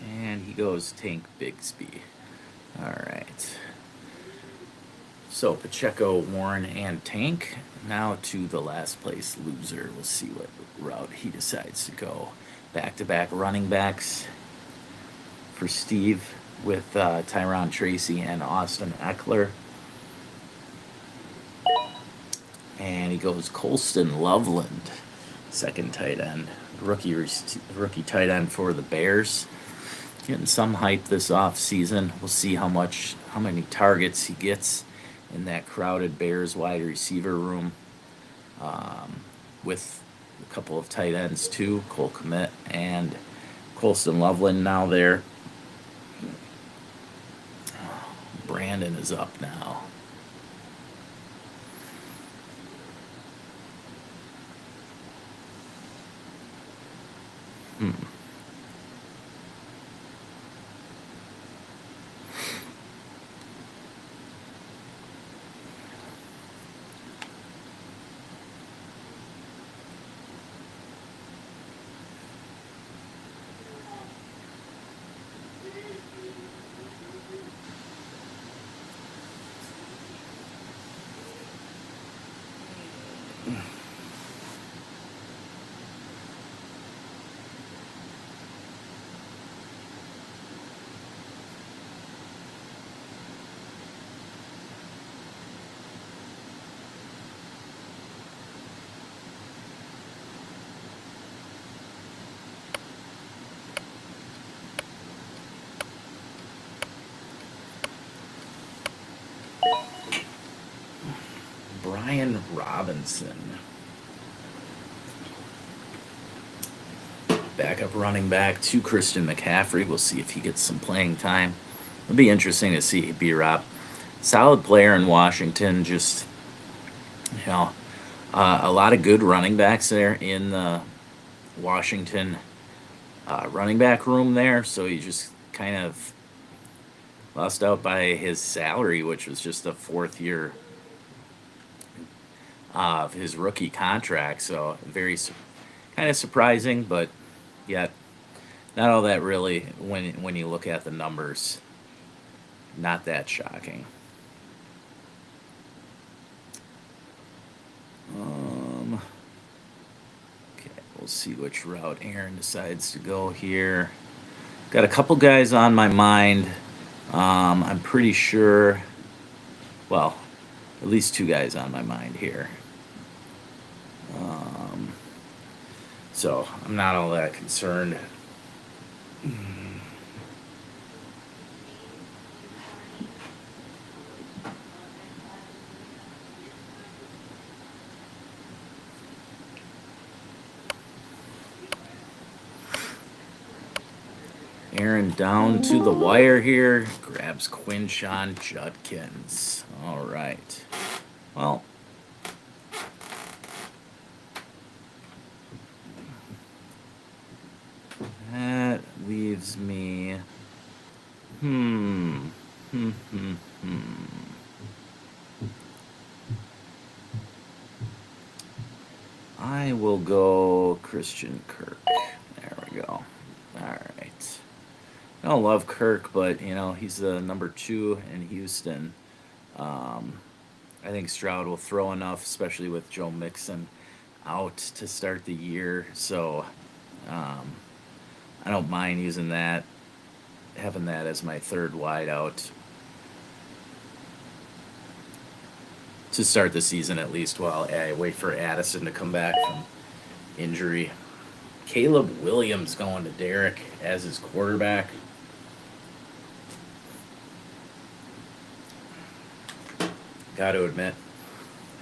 And he goes Tank Bigsby. All right. So Pacheco, Warren, and Tank. Now to the last place loser. We'll see what route he decides to go. Back-to-back running backs for Steve with Tyron Tracy and Austin Eckler. And he goes Colston Loveland, second tight end. Rookie tight end for the Bears. Getting some hype this off season. We'll see how many targets he gets in that crowded Bears wide receiver room, with a couple of tight ends too, Cole Kmet and Colston Loveland now there. Brandon is up now. Brian Robinson. Backup running back to Christian McCaffrey. We'll see if he gets some playing time. It'll be interesting to see B-Rob. Solid player in Washington. Just, a lot of good running backs there in the Washington running back room there. So he just kind of lost out by his salary, which was just the 4th year of his rookie contract. So very kind of surprising, but yet not all that really when you look at the numbers. Not that shocking. Okay, we'll see which route Aaron decides to go here. Got a couple guys on my mind. I'm pretty sure. Well, at least two guys on my mind here. So I'm not all that concerned. Aaron down to the wire here. Grabs Quinshon Judkins. All right. Well, that leaves me. I will go Christian Kirk. There we go. All right. I don't love Kirk, but he's the number 2 in Houston. I think Stroud will throw enough, especially with Joe Mixon out to start the year. So I don't mind using that, having that as my third wideout to start the season at least while I wait for Addison to come back from injury. Caleb Williams going to Derek as his quarterback. Got to admit,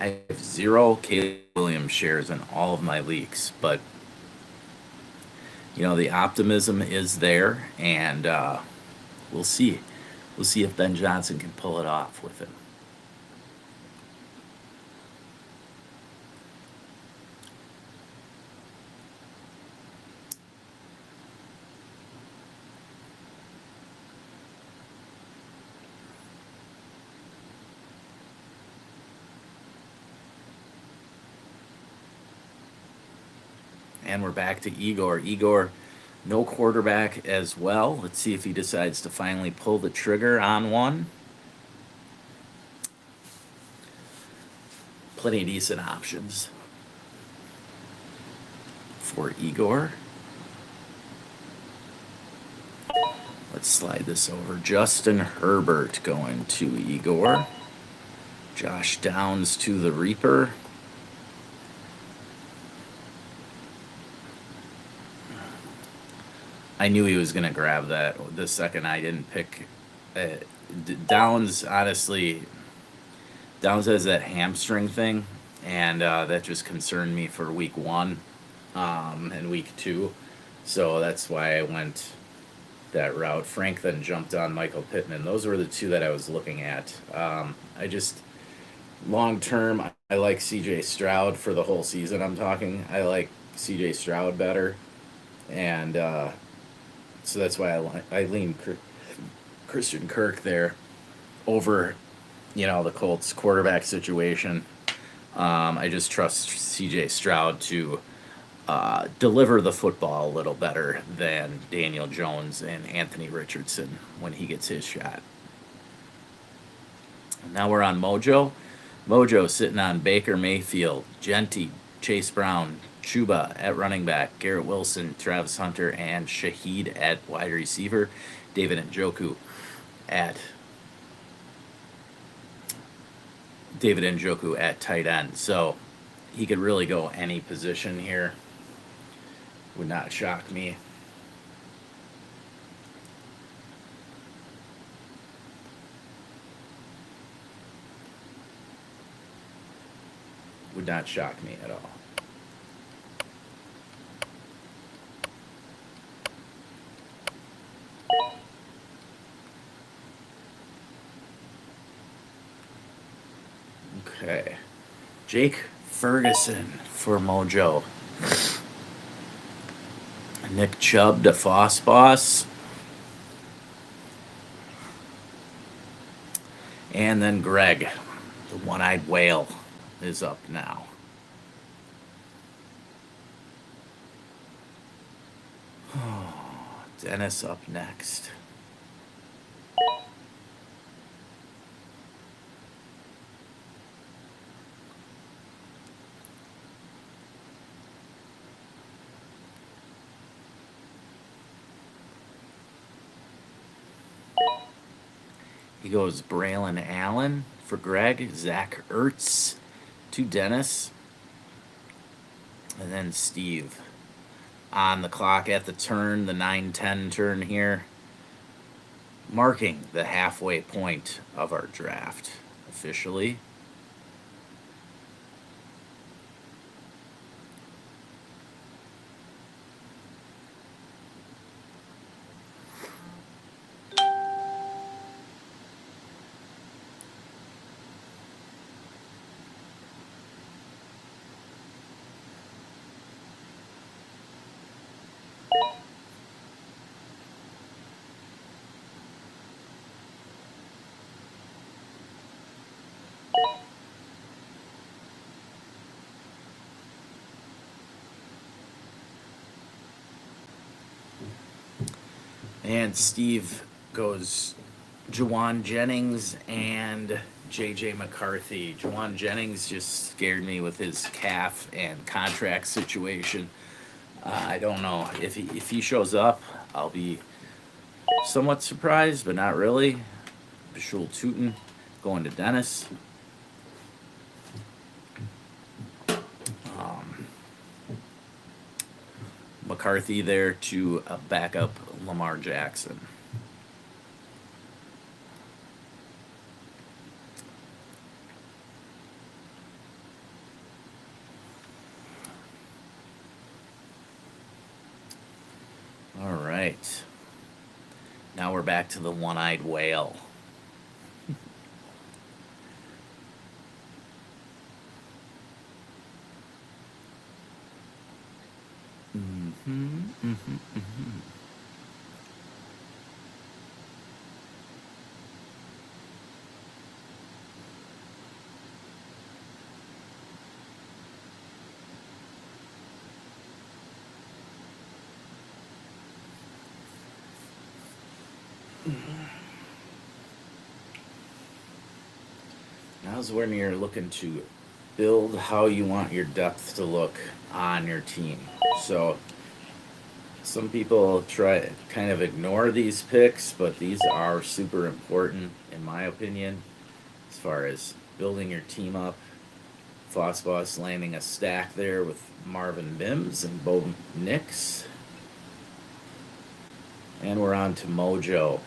I have 0 Caleb Williams shares in all of my leagues, but the optimism is there, and we'll see. We'll see if Ben Johnson can pull it off with him. And we're back to Igor. Igor, no quarterback as well. Let's see if he decides to finally pull the trigger on one. Plenty of decent options for Igor. Let's slide this over. Justin Herbert going to Igor. Josh Downs to the Reaper. I knew he was going to grab that the second I didn't pick. Downs, honestly, Downs has that hamstring thing, and that just concerned me for week 1 and week 2. So that's why I went that route. Frank then jumped on Michael Pittman. Those were the two that I was looking at. Long term, I like C.J. Stroud for the whole season. I like C.J. Stroud better. And so that's why I lean Christian Kirk there over, the Colts quarterback situation. I just trust C.J. Stroud to deliver the football a little better than Daniel Jones and Anthony Richardson when he gets his shot. Now we're on Mojo. Mojo sitting on Baker Mayfield, Genty, Chase Brown, Chuba at running back, Garrett Wilson, Travis Hunter, and Shaheed at wide receiver, David Njoku at tight end. So he could really go any position here. Would not shock me. Would not shock me at all. Okay. Jake Ferguson for Mojo. Nick Chubb to Foss Boss. And then Greg, the one-eyed whale, is up now. Dennis up next. He goes Braylon Allen for Greg, Zach Ertz to Dennis, and then Steve on the clock at the turn, the 9-10 turn here, marking the halfway point of our draft officially. And Steve goes Juwan Jennings and J.J. McCarthy. Juwan Jennings just scared me with his calf and contract situation. I don't know. If he shows up, I'll be somewhat surprised, but not really. Bashul Tootin going to Dennis. McCarthy there to back up Lamar Jackson. All right. Now we're back to the one-eyed whale. Now's when you're looking to build how you want your depth to look on your team. So some people try kind of ignore these picks, but these are super important in my opinion as far as building your team up. Floss Boss landing a stack there with Marvin Mims and Bo Nix. And we're on to Mojo.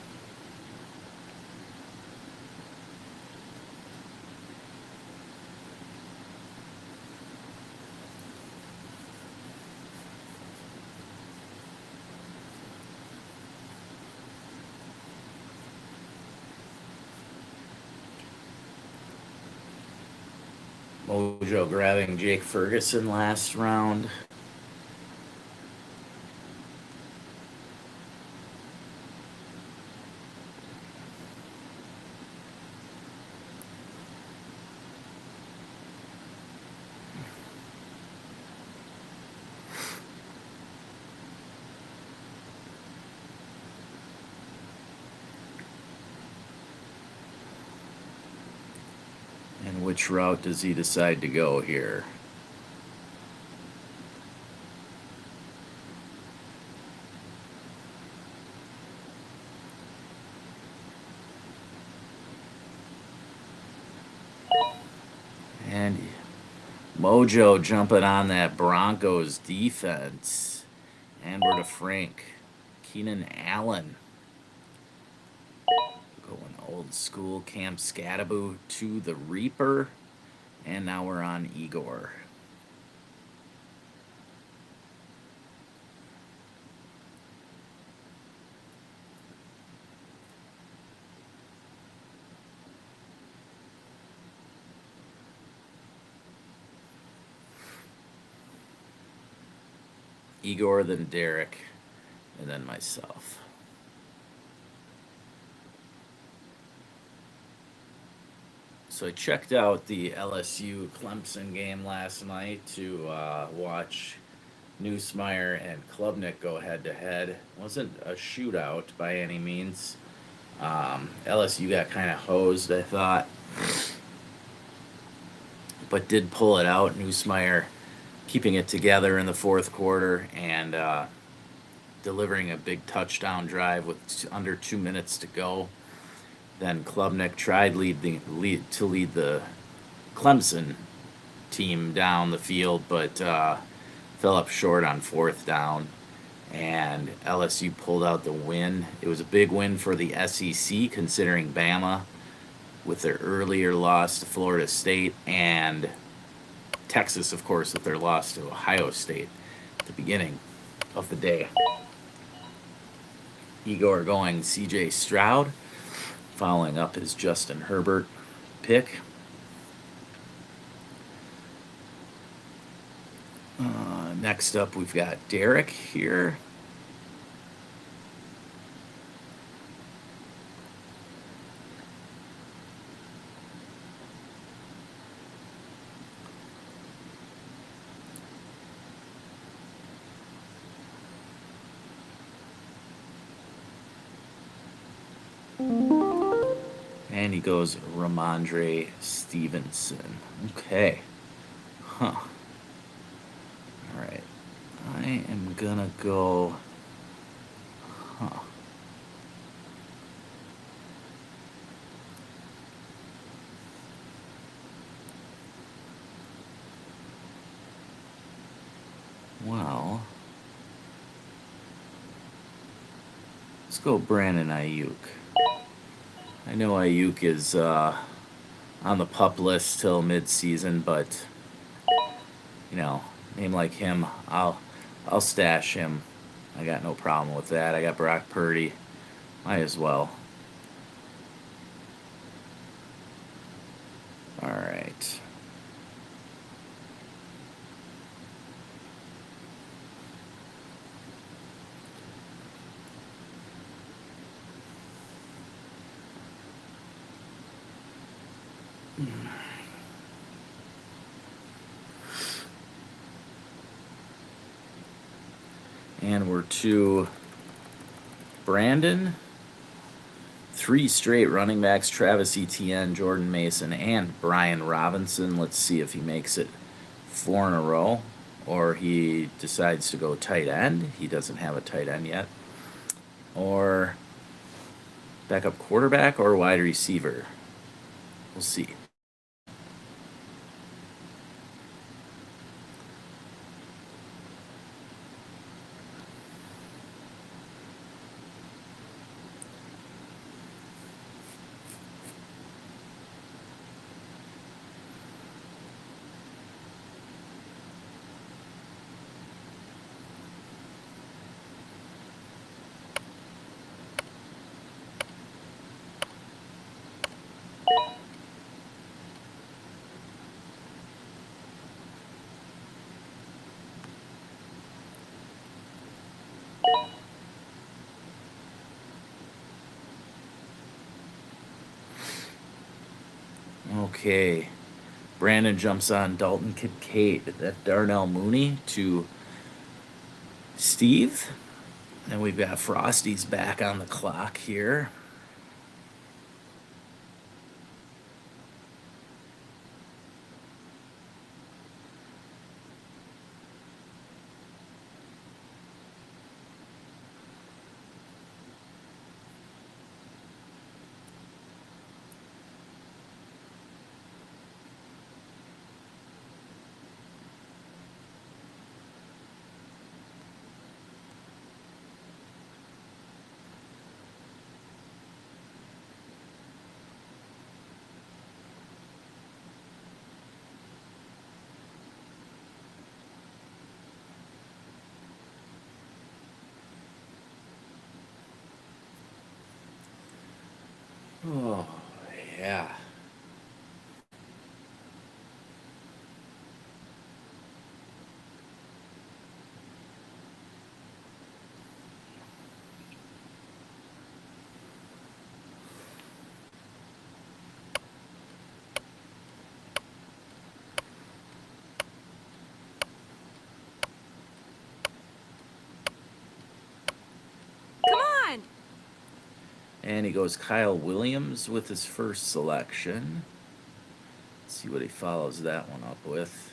Mojo grabbing Jake Ferguson last round. And which route does he decide to go here? And Mojo jumping on that Broncos defense. And we're to Frank. Keenan Allen. Going old school. Cam Scattaboo to the Reaper. And now we're on Igor. Igor, then Derek, and then myself. So I checked out the LSU Clemson game last night to watch Newsmeyer and Klubnik go head-to-head. It wasn't a shootout by any means. LSU got kind of hosed, I thought, but did pull it out. Newsmeyer keeping it together in the fourth quarter and delivering a big touchdown drive with under 2 minutes to go. Then Klubnik tried to lead the Clemson team down the field, but fell up short on fourth down, and LSU pulled out the win. It was a big win for the SEC, considering Bama, with their earlier loss to Florida State, and Texas, of course, with their loss to Ohio State at the beginning of the day. Igor going CJ Stroud, following up his Justin Herbert pick. Next up, we've got Derek here. And he goes Ramondre Stevenson. Okay. Huh. Alright. I am gonna go... Huh. Well... Let's go Brandon Ayuk. I know Ayuk is on the pup list till mid-season, but you know, name like him, I'll stash him. I got no problem with that. I got Brock Purdy. Might as well. All right. And we're to Brandon. 3 straight running backs, Travis Etienne, Jordan Mason, and Brian Robinson. Let's see if he makes it 4 in a row, or he decides to go tight end. He doesn't have a tight end yet. Or backup quarterback or wide receiver. We'll see. Okay. Brandon jumps on Dalton Kincaid. That Darnell Mooney to Steve. And we've got Frosty's back on the clock here. Oh, yeah. Come on! And he goes Kyle Williams with his first selection. Let's see what he follows that one up with.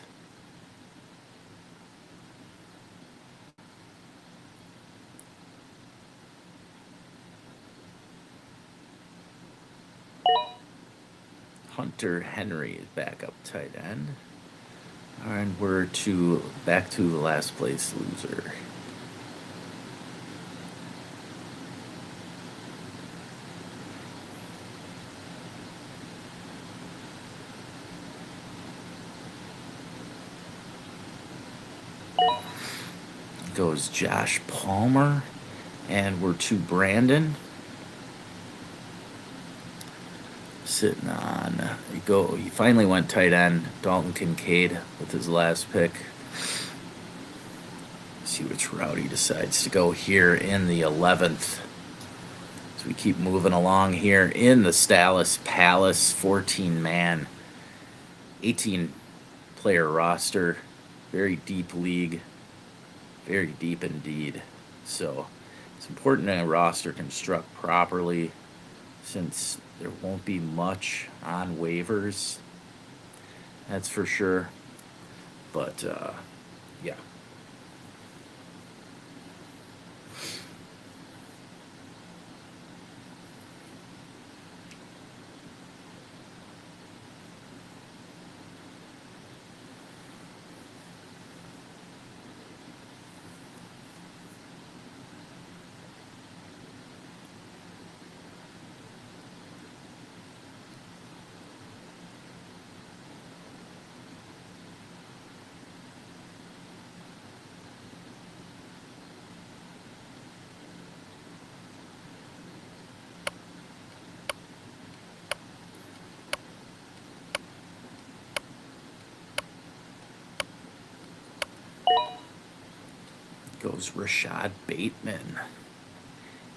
Hunter Henry is back up tight end. And we're back to the last place loser. Goes Josh Palmer, and we're to Brandon. Sitting on, he finally went tight end, Dalton Kincaid with his last pick. See which route he decides to go here in the 11th. So we keep moving along here in the Stallis Palace, 14-man, 18-player roster, very deep league. Very deep indeed. So it's important that a roster construct properly, since there won't be much on waivers. That's for sure. But yeah. Goes Rashad Bateman.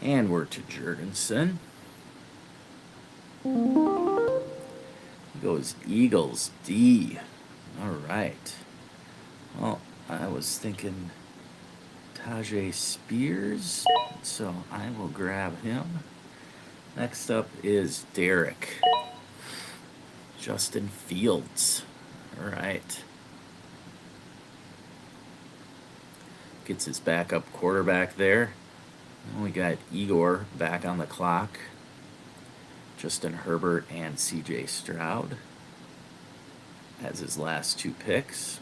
And we're to Jurgensen. Goes Eagles D. All right. Well, I was thinking Tajay Spears, so I will grab him. Next up is Derek. Justin Fields. All right. Gets his backup quarterback there. And we got Igor back on the clock. Justin Herbert and CJ Stroud as his last two picks.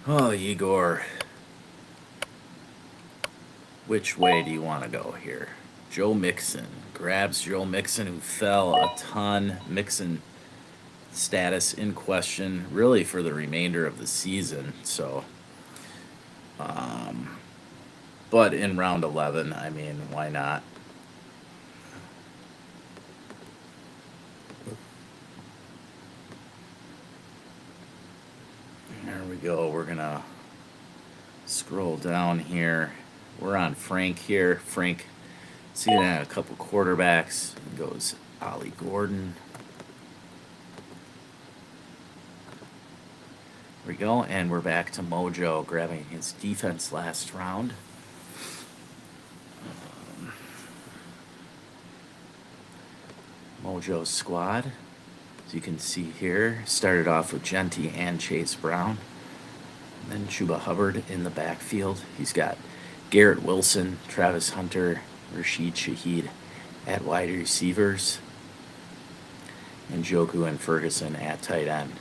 Oh, Igor. Which way do you want to go here? Joe Mixon. Grabs Joe Mixon, who fell a ton. Mixon status in question, really, for the remainder of the season. So, but in round 11, I mean, why not? There we go. We're going to scroll down here. We're on Frank here. Frank, see that a couple quarterbacks. It goes Ollie Gordon. There we go. And we're back to Mojo grabbing his defense last round. Mojo's squad, as you can see here, started off with Genty and Chase Brown. And then Chuba Hubbard in the backfield. He's got Garrett Wilson, Travis Hunter, Rashid Shaheed at wide receivers, and Njoku and Ferguson at tight end.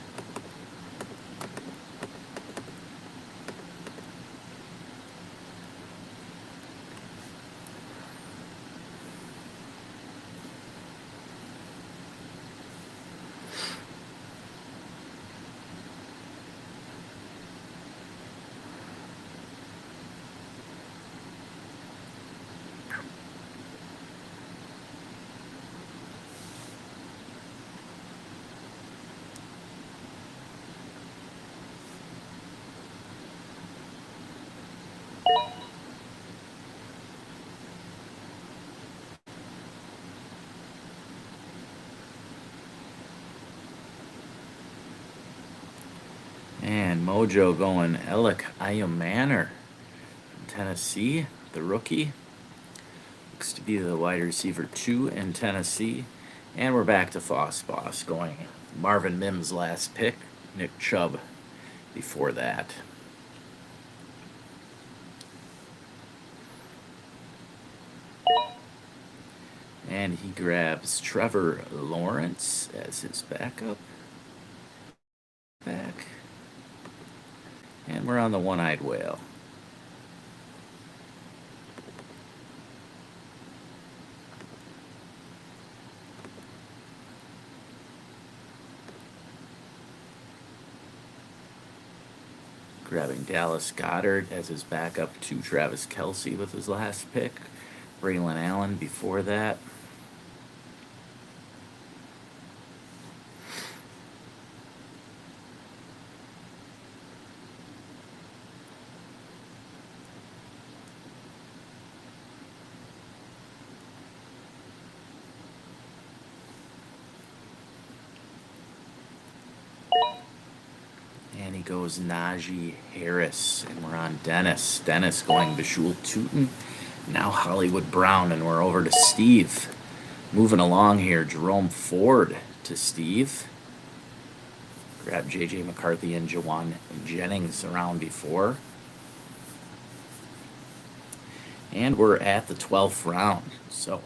And Mojo going Alec Ayamaner from Tennessee, the rookie. Looks to be the wide receiver 2 in Tennessee. And we're back to Foss Boss going Marvin Mims last pick, Nick Chubb before that. And he grabs Trevor Lawrence as his backup. And we're on the one-eyed whale. Grabbing Dallas Goedert as his backup to Travis Kelce with his last pick. Braylon Allen before that. And he goes Najee Harris. And we're on Dennis. Dennis going Bashul Tootin. Now Hollywood Brown. And we're over to Steve. Moving along here. Jerome Ford to Steve. Grab J.J. McCarthy and Jawan Jennings around before. And we're at the 12th round. So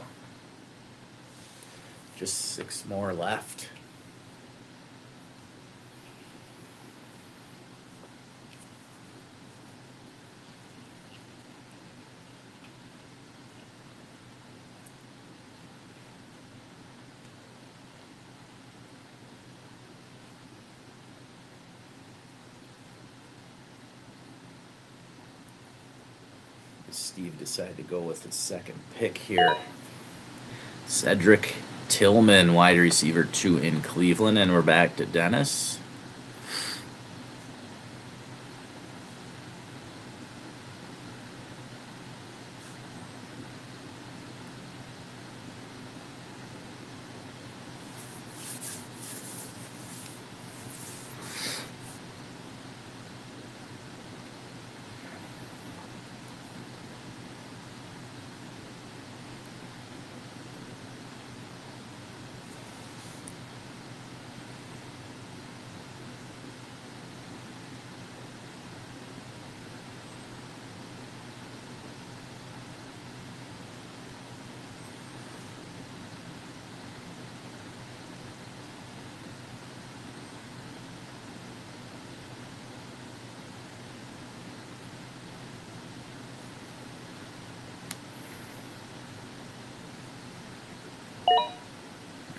just 6 more left. Steve decided to go with his second pick here. Cedric Tillman, wide receiver 2 in Cleveland, and we're back to Dennis.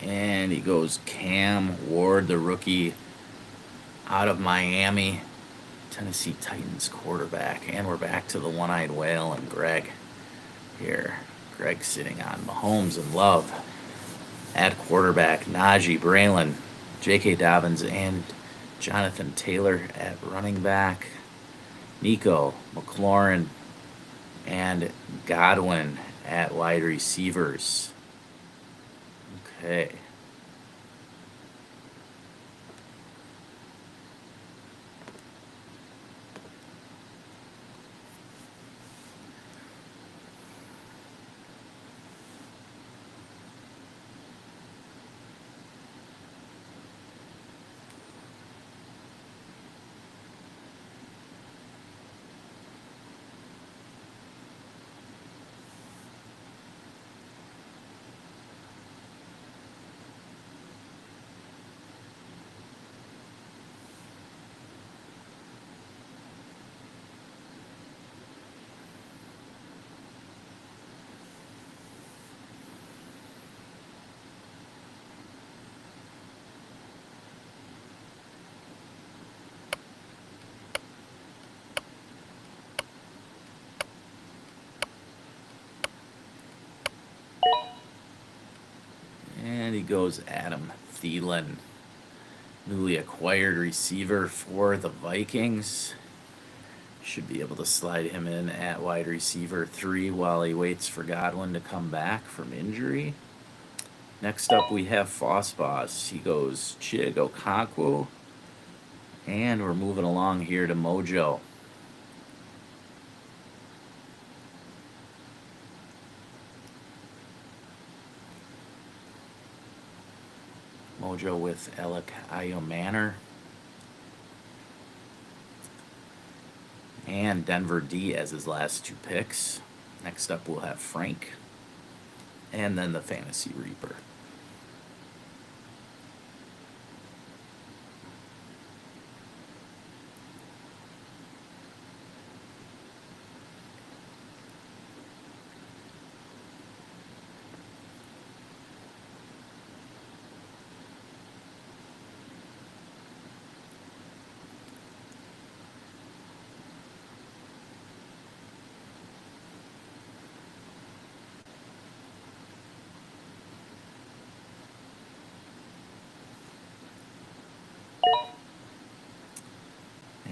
And he goes Cam Ward, the rookie out of Miami, Tennessee Titans quarterback. And we're back to the one-eyed whale and Greg here. Greg sitting on Mahomes and Love. At quarterback, Najee, Braylon, J.K. Dobbins, and Jonathan Taylor at running back. Nico, McLaurin, and Godwin at wide receivers. Okay. And he goes Adam Thielen, newly acquired receiver for the Vikings. Should be able to slide him in at wide receiver 3 while he waits for Godwin to come back from injury. Next up we have Foss Boss. He goes Chig Okonkwo And we're moving along here to Mojo. Mojo with Alec Manor. And Denver D as his last two picks. Next up, we'll have Frank. And then the Fantasy Reaper.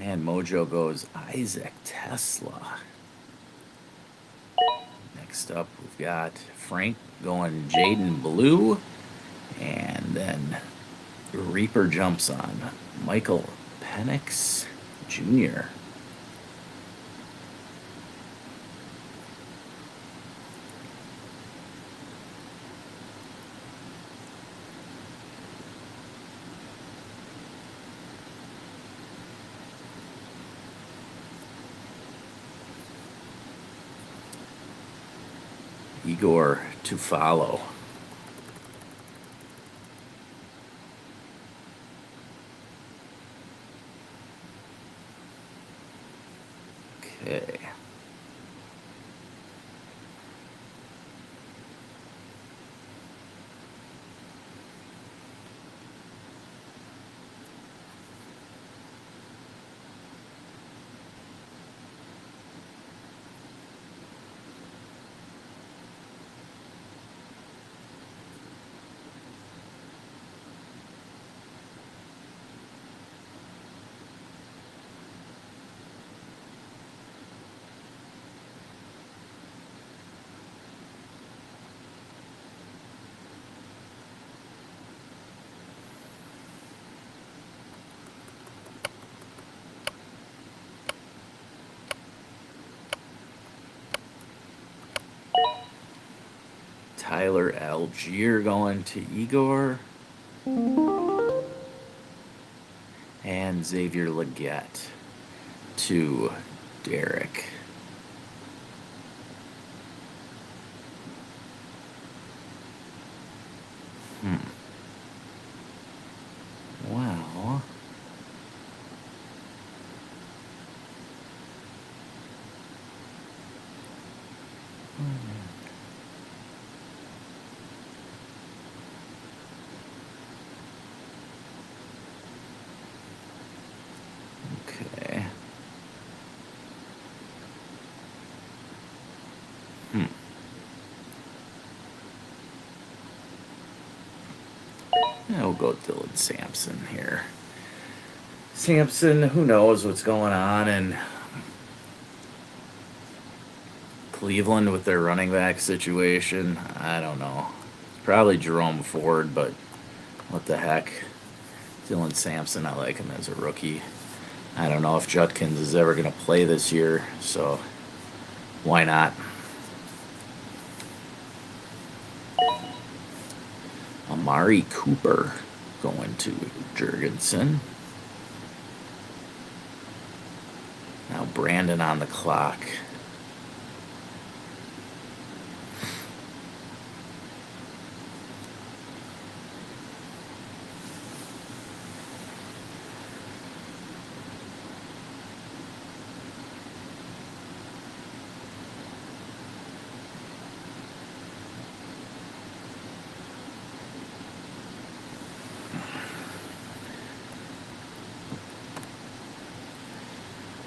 And Mojo goes Isaac Tesla. Next up, we've got Frank going Jaden Blue. And then Reaper jumps on Michael Penix Jr. Igor to follow. Okay. Tyler Algier going to Igor. And Xavier Leggett to Derek. Wow. Okay. Yeah, we'll go Dylan Sampson here. Sampson, who knows what's going on in Cleveland with their running back situation? I don't know. Probably Jerome Ford, but what the heck? Dylan Sampson, I like him as a rookie. I don't know if Judkins is ever going to play this year, so why not? Amari Cooper going to Jurgensen. Now Brandon on the clock.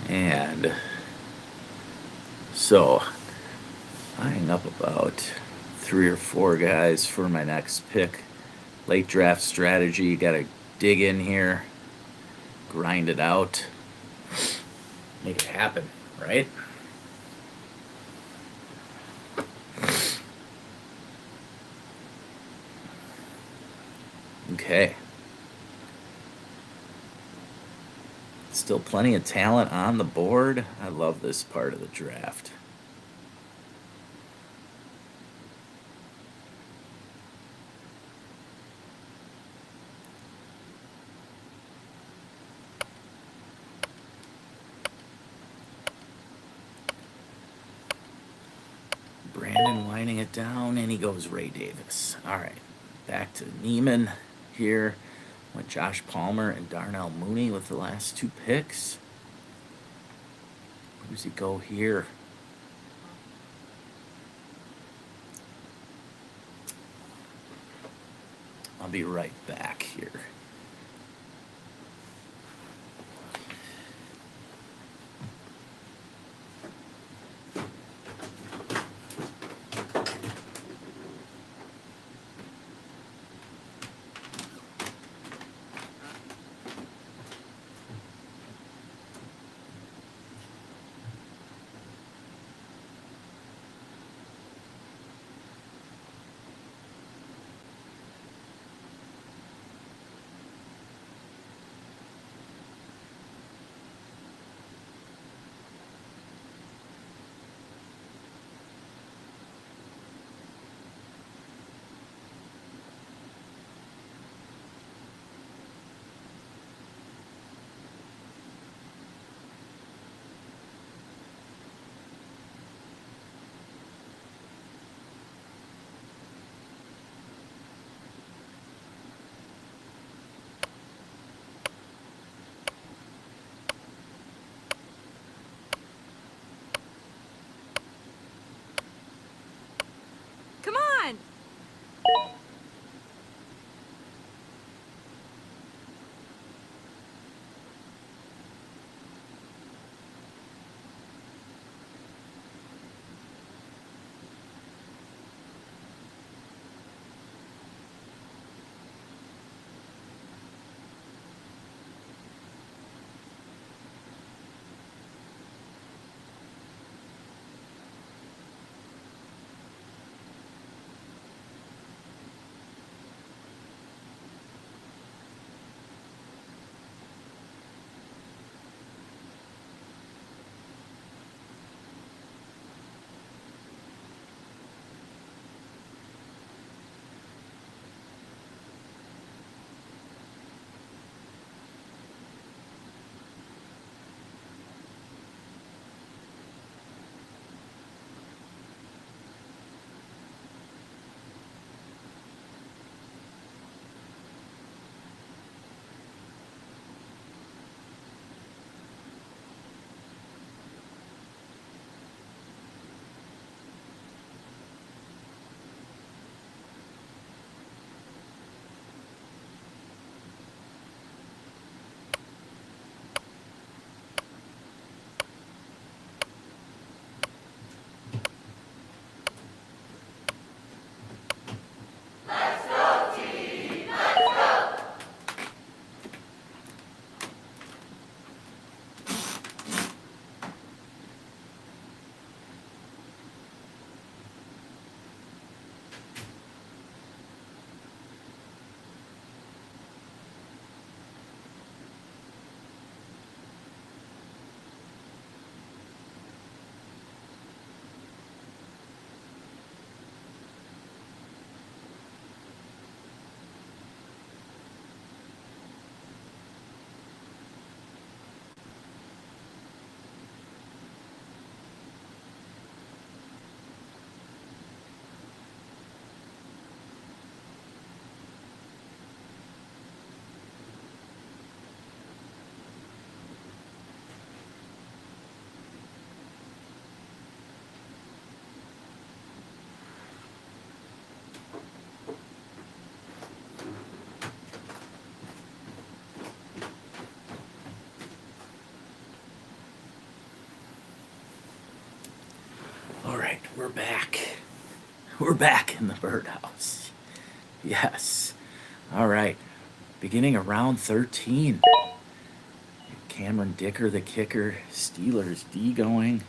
And so, eyeing up about 3 or 4 guys for my next pick. Late draft strategy, got to dig in here, grind it out, make it happen, right? Okay. Still plenty of talent on the board. I love this part of the draft. Brandon winding it down, and he goes Ray Davis. All right, back to Neiman here. Went Josh Palmer and Darnell Mooney with the last 2 picks. Who's he go here? I'll be right back here. Come on! All right, we're back. We're back in the birdhouse. Yes. All right. Beginning of round 13. Cameron Dicker, the kicker. Steelers D going.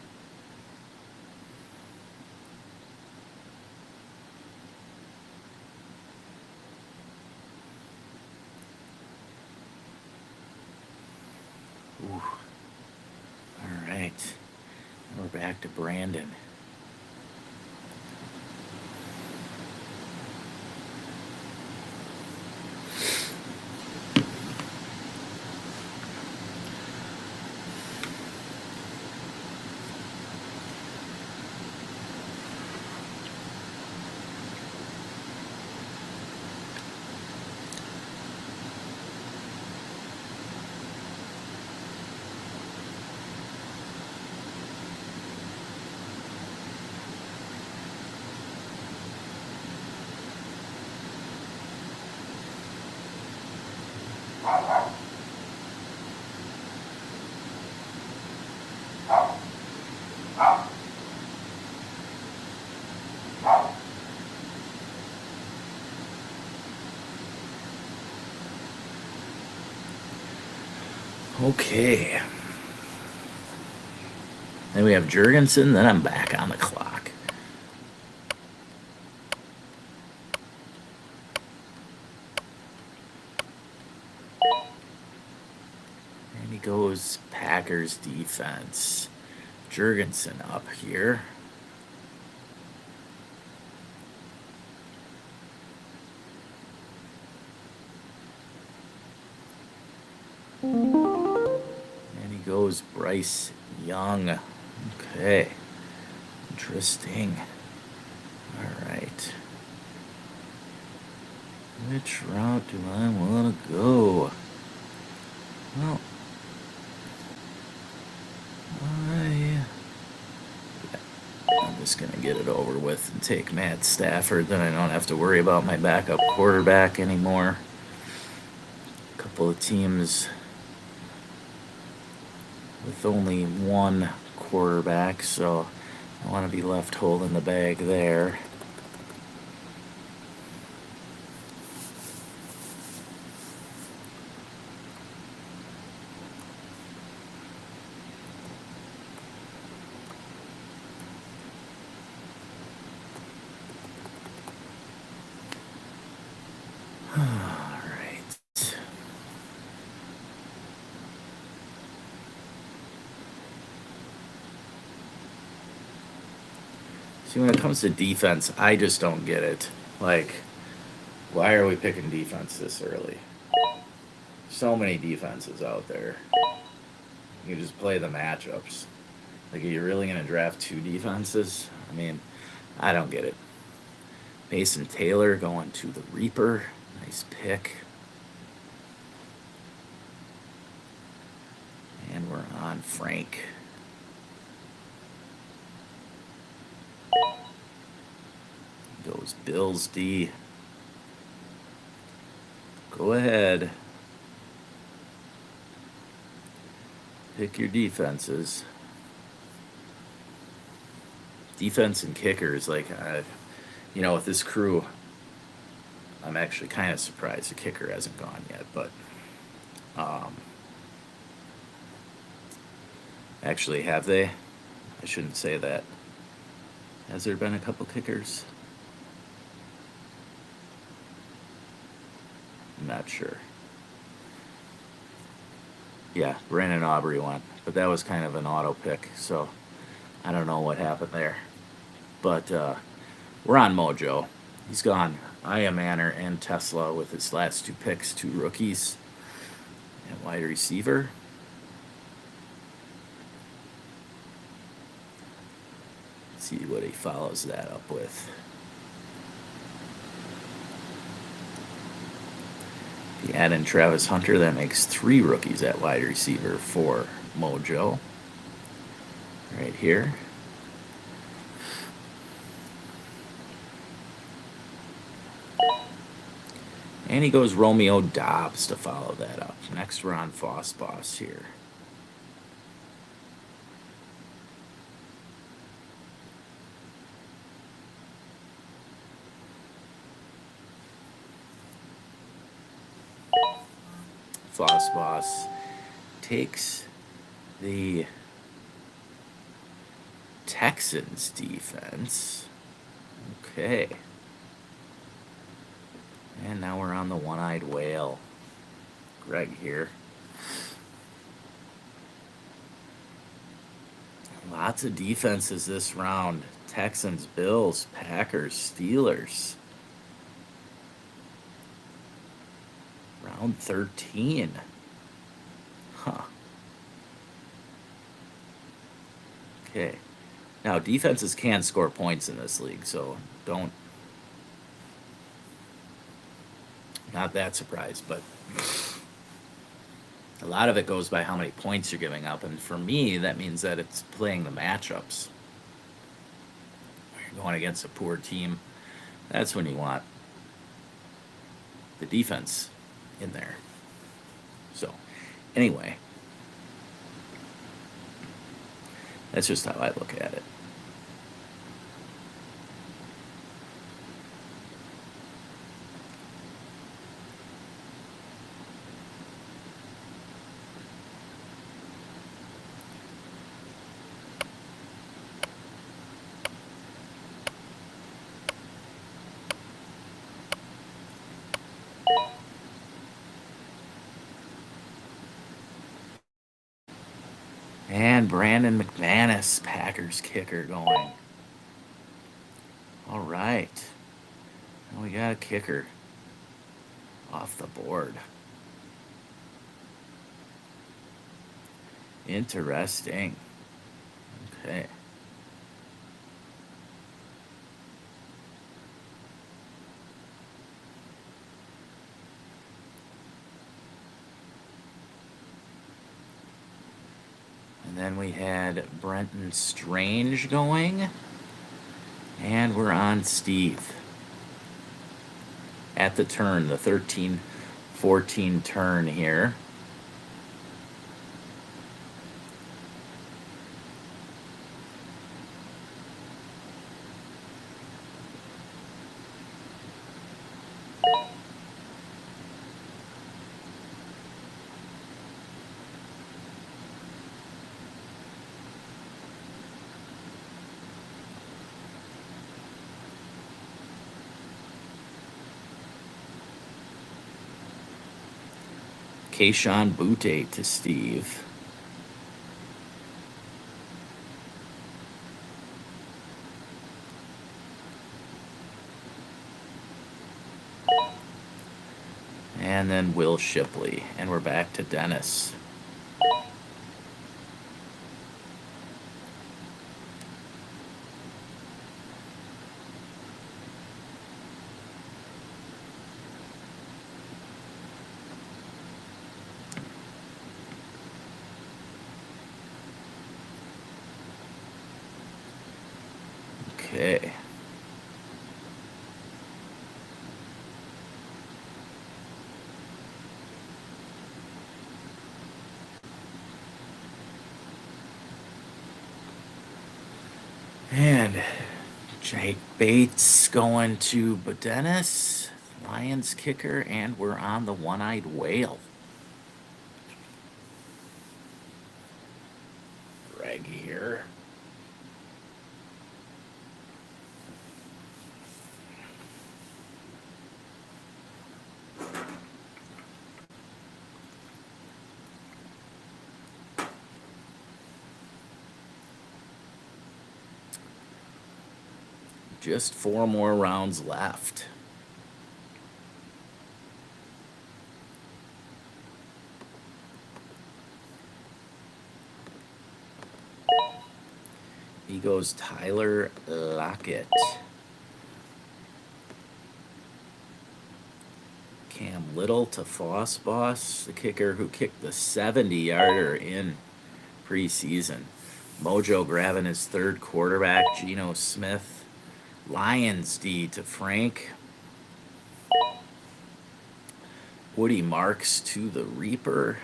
Ooh. back to Brandon. Okay. Then we have Jurgensen, then I'm back on the clock. And he goes Packers defense. Jurgensen up here. And he goes Bryce Young. Okay. Interesting. All right. Which route do I want to go? Well, I'm just going to get it over with and take Matt Stafford. Then I don't have to worry about my backup quarterback anymore. A couple of teams with only one quarterback, so I want to be left holding the bag there. See, when it comes to defense, I just don't get it. Like, why are we picking defense this early? So many defenses out there. You just play the matchups. Like, are you really going to draft two defenses? I mean, I don't get it. Mason Taylor going to the Reaper. Nice pick. And we're on Frank. Goes Bills D. Go ahead. Pick your defenses. Defense and kickers, like, with this crew, I'm actually kind of surprised the kicker hasn't gone yet, but actually, have they? I shouldn't say that. Has there been a couple kickers? I'm not sure. Yeah, Brandon Aubrey won, but that was kind of an auto pick, so I don't know what happened there. But we're on Mojo. He's gone Aya Manor and Tesla with his last two picks, two rookies, and wide receiver. Let's see what he follows that up with. If you add in Travis Hunter, that makes three rookies at wide receiver for Mojo. Right here. And he goes Romeo Dobbs to follow that up. Next, we're on Foss Boss here. Foss Boss takes the Texans defense. Okay. And now we're on the one-eyed whale. Greg here. A Lots of defenses this round. Texans, Bills, Packers, Steelers. Round 13. Huh. Okay. Now, defenses can score points in this league, so don't. Not that surprised, but a lot of it goes by how many points you're giving up. And for me, that means that it's playing the matchups. When you're going against a poor team, that's when you want the defense in there. So, anyway, that's just how I look at it. And Brandon McManus, Packers kicker, going. All right. Now we got a kicker off the board. Interesting. Okay. And then we had Brenton Strange going. And we're on Steve. At the turn, the 13-14 turn here. Keishon Butte to Steve. And then Will Shipley. And we're back to Dennis. Okay. And Jake Bates going to Dennis, Lions kicker, and we're on the one-eyed whale. Greg here. Just 4 more rounds left. He goes Tyler Lockett. Cam Little to Foss Boss, the kicker who kicked the 70-yarder in preseason. Mojo grabbing his 3rd quarterback, Geno Smith. Lions D to Frank. Woody Marks to the Reaper.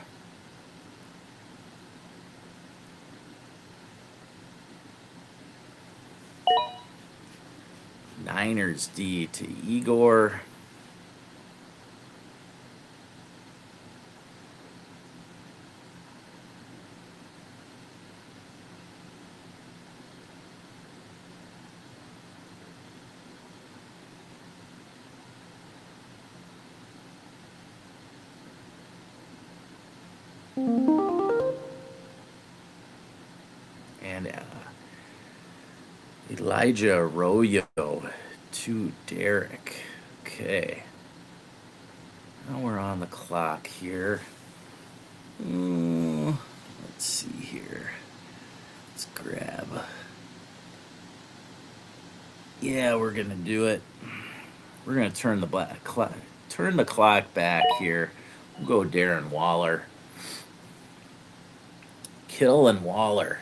Niners D to Igor. And Elijah Arroyo to Derek. Okay. Now we're on the clock here. Let's see here. Let's grab. Yeah, we're gonna do it. We're gonna turn the clock back here. We'll go Darren Waller. Kittle and Waller.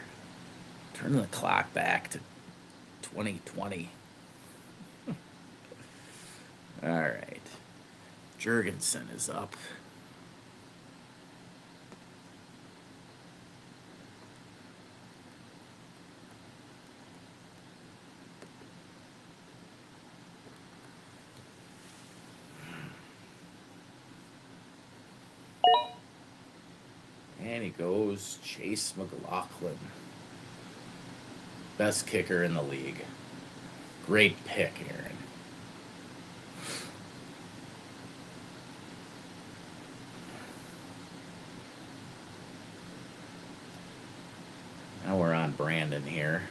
Turn the clock back to 2020. All right. Jurgensen is up. And he goes Chase McLaughlin. Best kicker in the league. Great pick, Aaron. Now we're on Brandon here.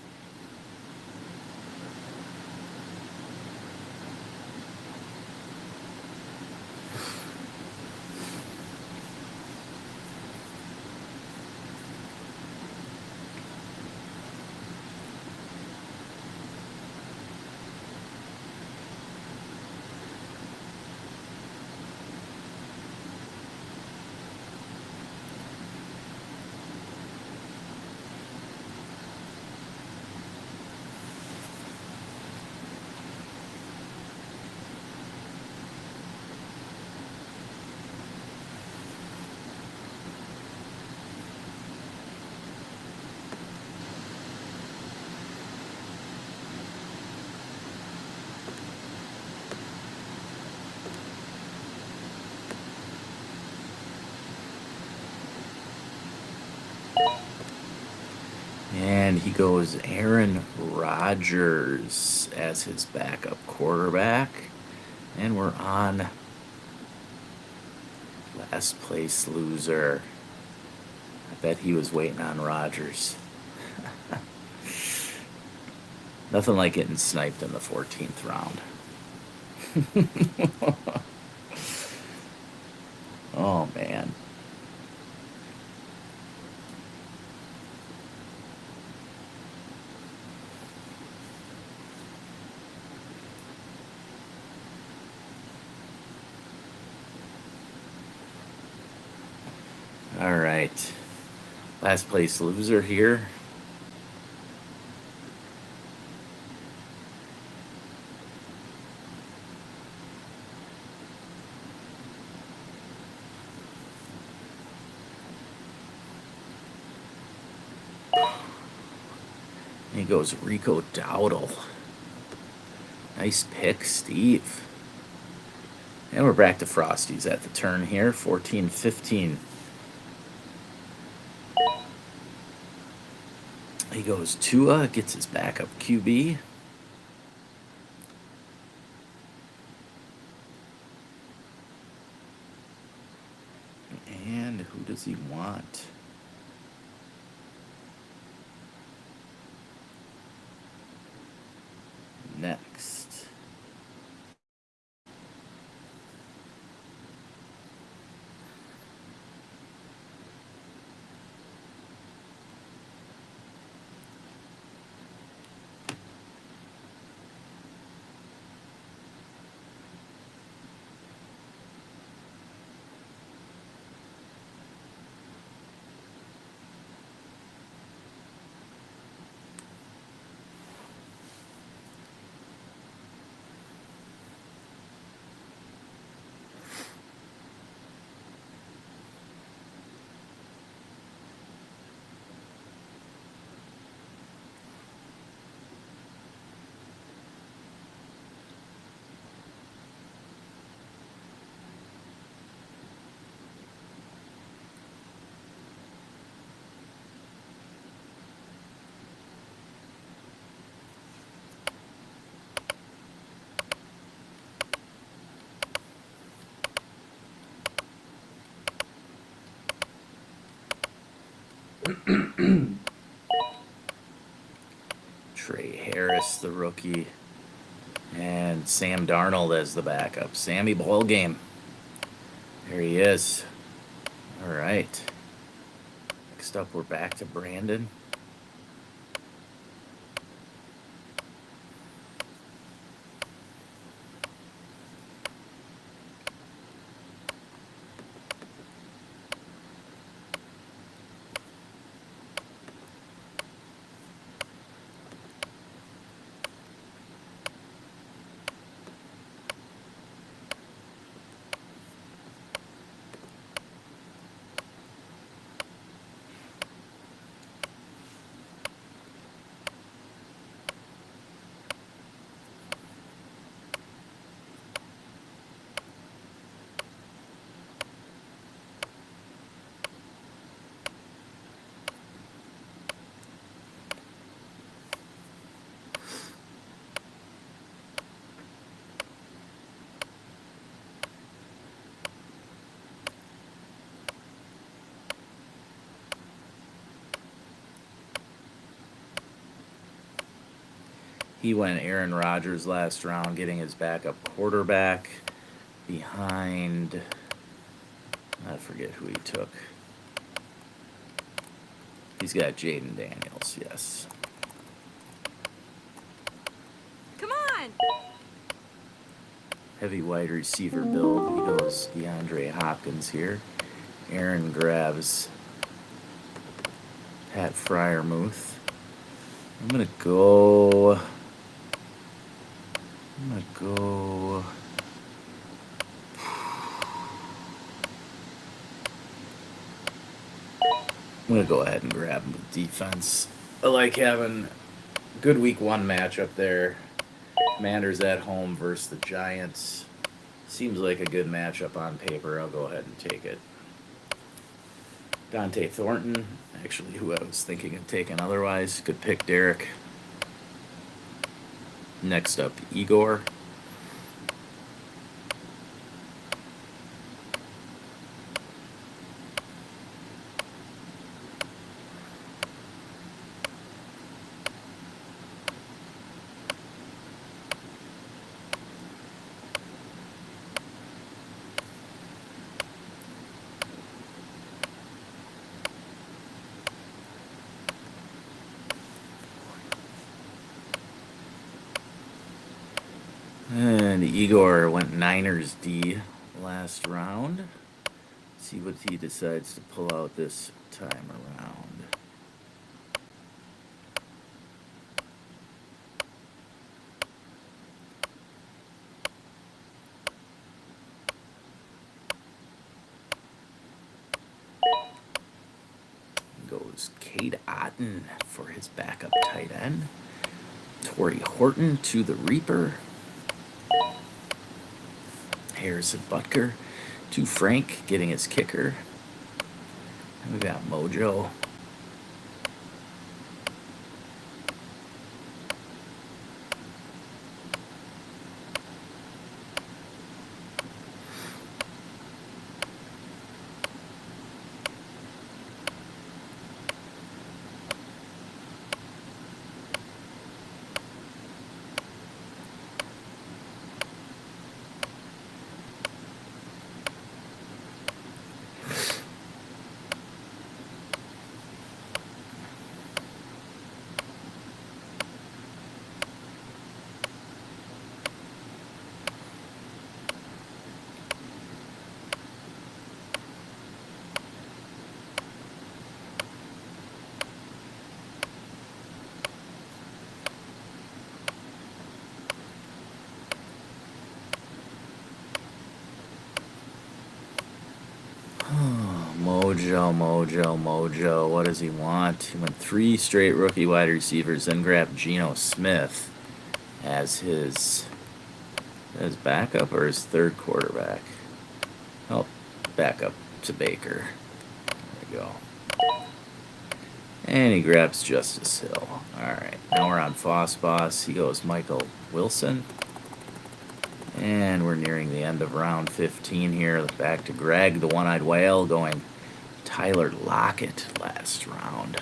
And he goes Aaron Rodgers as his backup quarterback. And we're on last place loser. I bet he was waiting on Rodgers. Nothing like getting sniped in the 14th round. Oh, man. All right. Last place loser here. He goes Rico Dowdle. Nice pick, Steve. And we're back to Frosties at the turn here. 14-15. He goes Tua, gets his backup QB. And who does he want? Next. Trey Harris, the rookie, and Sam Darnold as the backup. Sammy ball game. There he is. All right. Next up, we're back to Brandon. He went Aaron Rodgers last round, getting his backup quarterback behind, I forget who he took. He's got Jaden Daniels, yes. Come on! Heavy wide receiver build. He goes DeAndre Hopkins here. Aaron grabs Pat Fryermuth. I'm gonna go. Ahead and grab him with defense. I like having good week 1 matchup there. Commanders at home versus the Giants. Seems like a good matchup on paper. I'll go ahead and take it. Dante Thornton, actually who I was thinking of taking otherwise. Good pick, Derek. Next up, Igor. And Igor went Niners D last round. See what he decides to pull out this time around. Goes Cade Otton for his backup tight end. Torrey Horton to the Reaper. Harrison Butker to Frank, getting his kicker. And we got Mojo. Mojo. What does he want? He went 3 straight rookie wide receivers, then grabbed Geno Smith as his backup or his third quarterback. Oh, backup to Baker. There we go. And he grabs Justice Hill. All right, now we're on Foss Boss. He goes Michael Wilson. And we're nearing the end of round 15 here. Back to Greg, the one-eyed whale, going Tyler Lockett last round.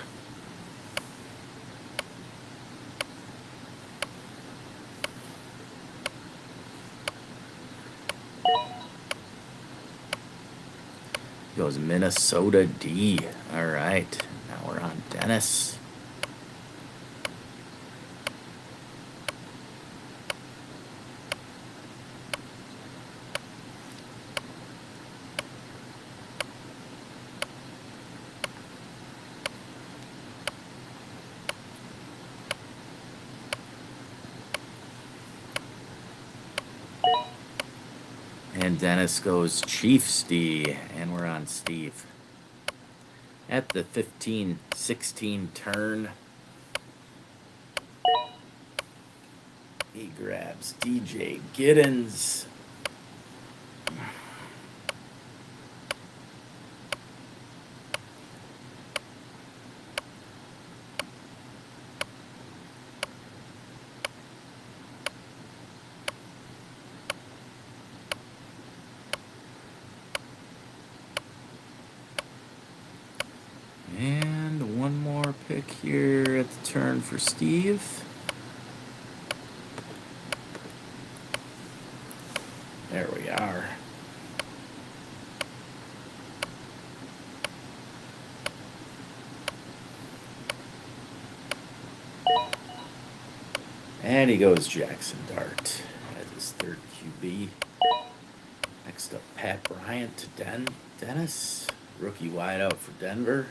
goes Minnesota D. All right. Now we're on Dennis. And Dennis goes Chiefs D, and we're on Steve. At the 15-16 turn, he grabs DJ Giddens. And one more pick here at the turn for Steve. There we are. And he goes Jackson Dart as his third QB. Next up, Pat Bryant to Dennis. Rookie wideout for Denver.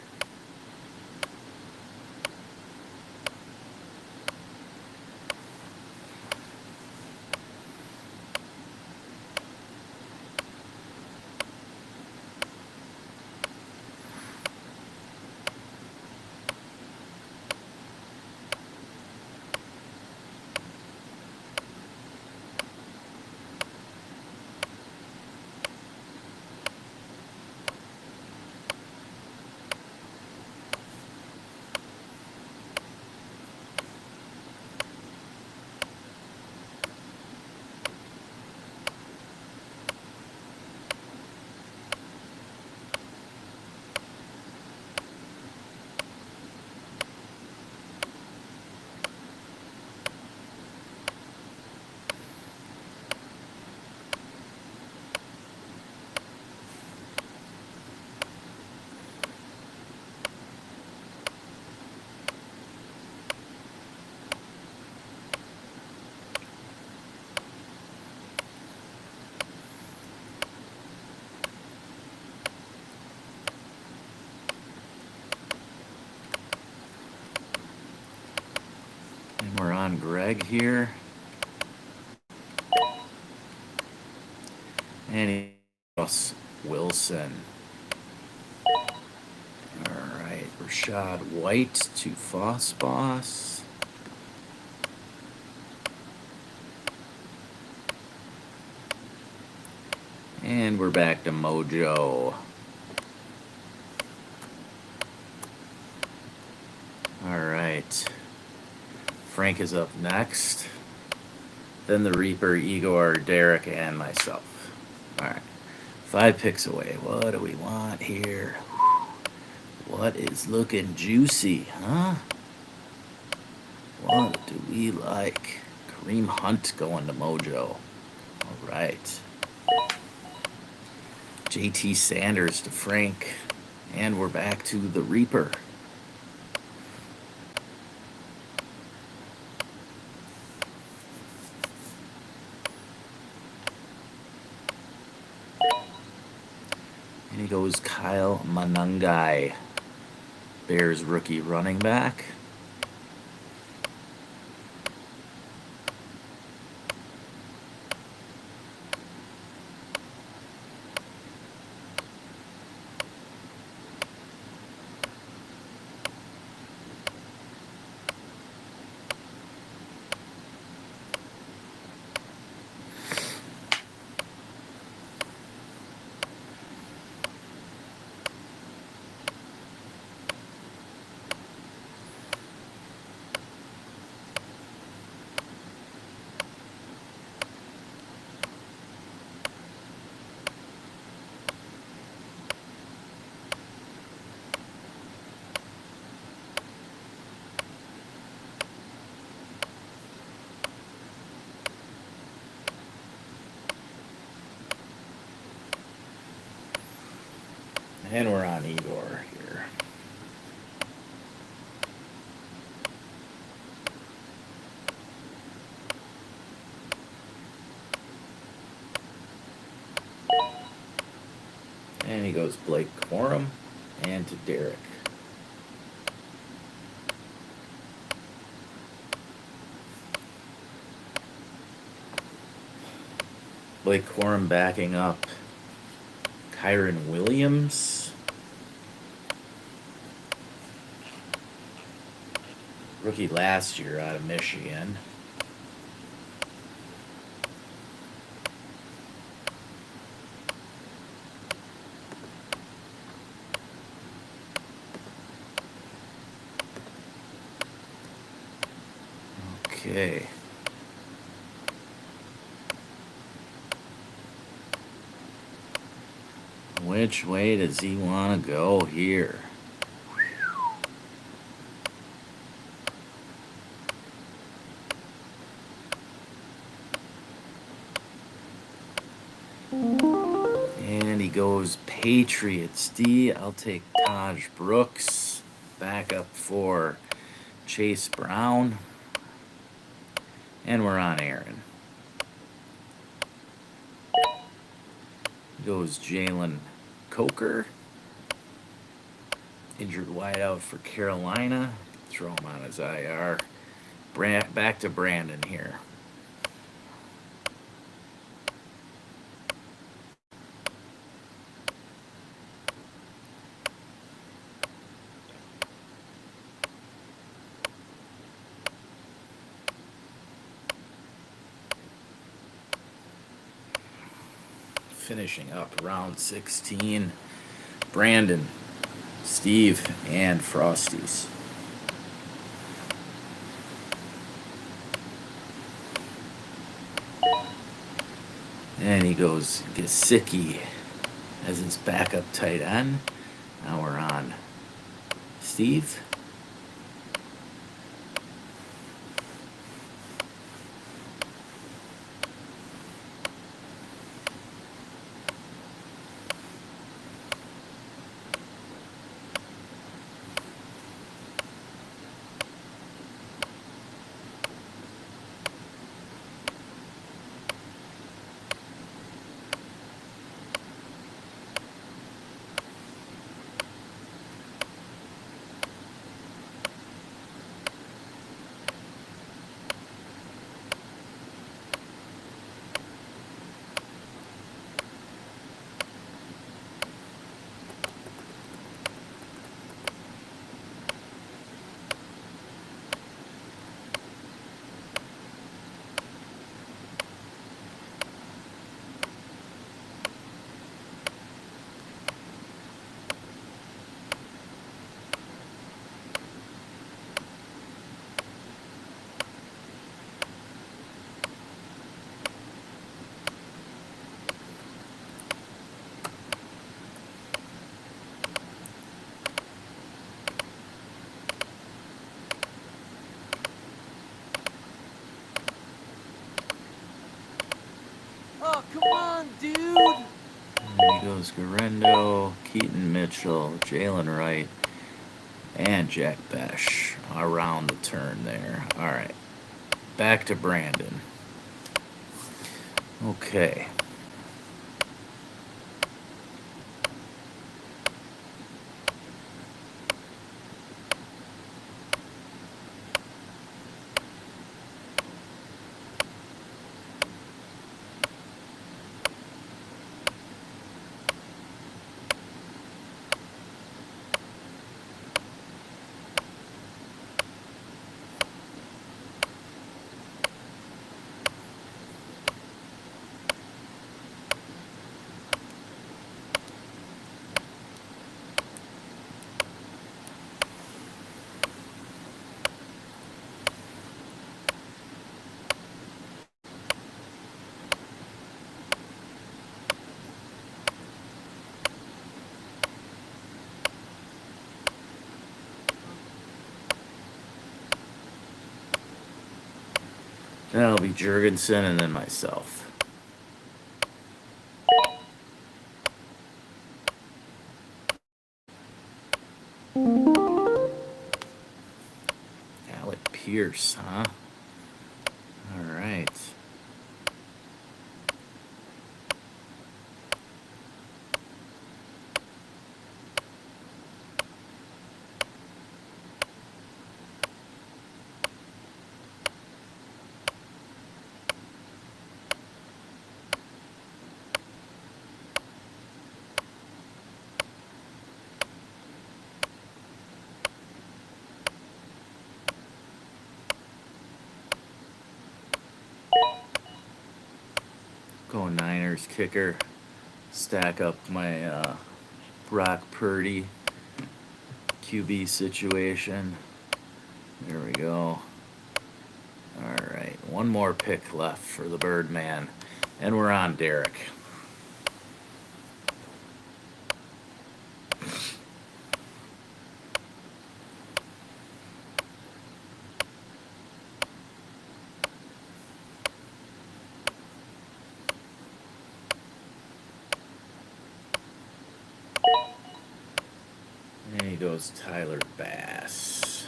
And we're on Greg here. And he goes Wilson. All right, Rashad White to Foss. And we're back to Mojo. All right. Frank is up next. Then the Reaper, Igor, Derek, and myself. All right. 5 picks away. What do we want here? What is looking juicy, huh? What do we like? Kareem Hunt going to Mojo. All right. JT Sanders to Frank. And we're back to the Reaper. And he goes Kyle Manungai, Bears rookie running back. And we're on Igor here. And he goes Blake Corum and to Derek. Blake Corum backing up Kyron Williams. Rookie last year out of Michigan. Okay. Which way does he want to go here? And he goes Patriots D. I'll take Taj Brooks. Back up for Chase Brown. And we're on Aaron. Goes Jalen Coker. Injured wideout for Carolina. Throw him on his IR. Back to Brandon here. Finishing up round 16. Brandon, Steve, and Frosties. And he goes Gesicki as his backup tight end. Now we're on Steve. Oh, come on, dude! And he goes Garendo, Keaton Mitchell, Jalen Wright, and Jack Besh around the turn there. All right. Back to Brandon. Okay. That'll be Jurgensen and then myself. fierce, huh? All right. Go Niners kicker. Stack up my Brock Purdy QB situation. There we go. All right, one more pick left for the Birdman, and we're on Derek. And he goes Tyler Bass.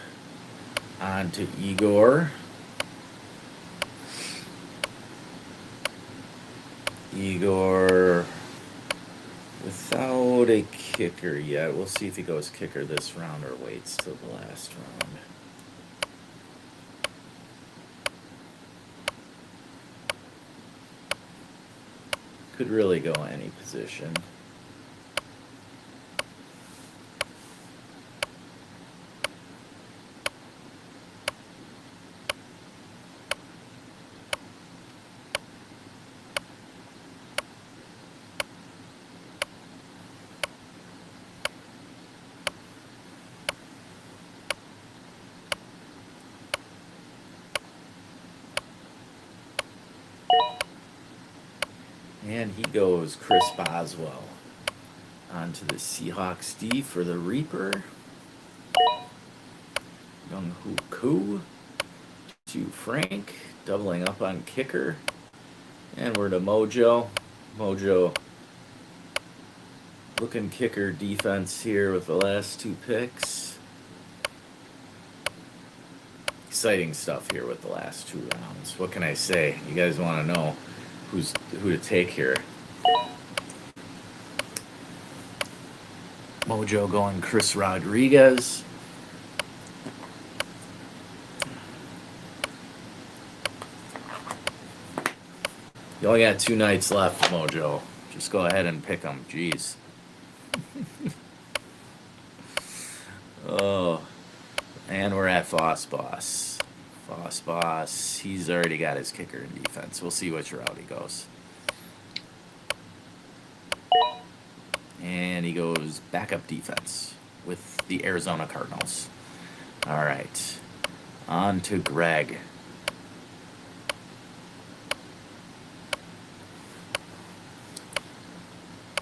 On to Igor. Igor without a kicker yet. We'll see if he goes kicker this round or waits till the last round. Could really go any position. And he goes Chris Boswell. On to the Seahawks D for the Reaper. Young Hoo Koo to Frank. Doubling up on kicker. And we're to Mojo. Mojo looking kicker defense here with the last two picks. Exciting stuff here with the last two rounds. What can I say? You guys want to know who to take here. Mojo going Chris Rodriguez. You only got 2 nights left, Mojo. Just go ahead and pick them. Jeez. Oh. And we're at Foss Boss. Foss Boss, he's already got his kicker in defense. We'll see which route he goes. And he goes backup defense with the Arizona Cardinals. All right. On to Greg.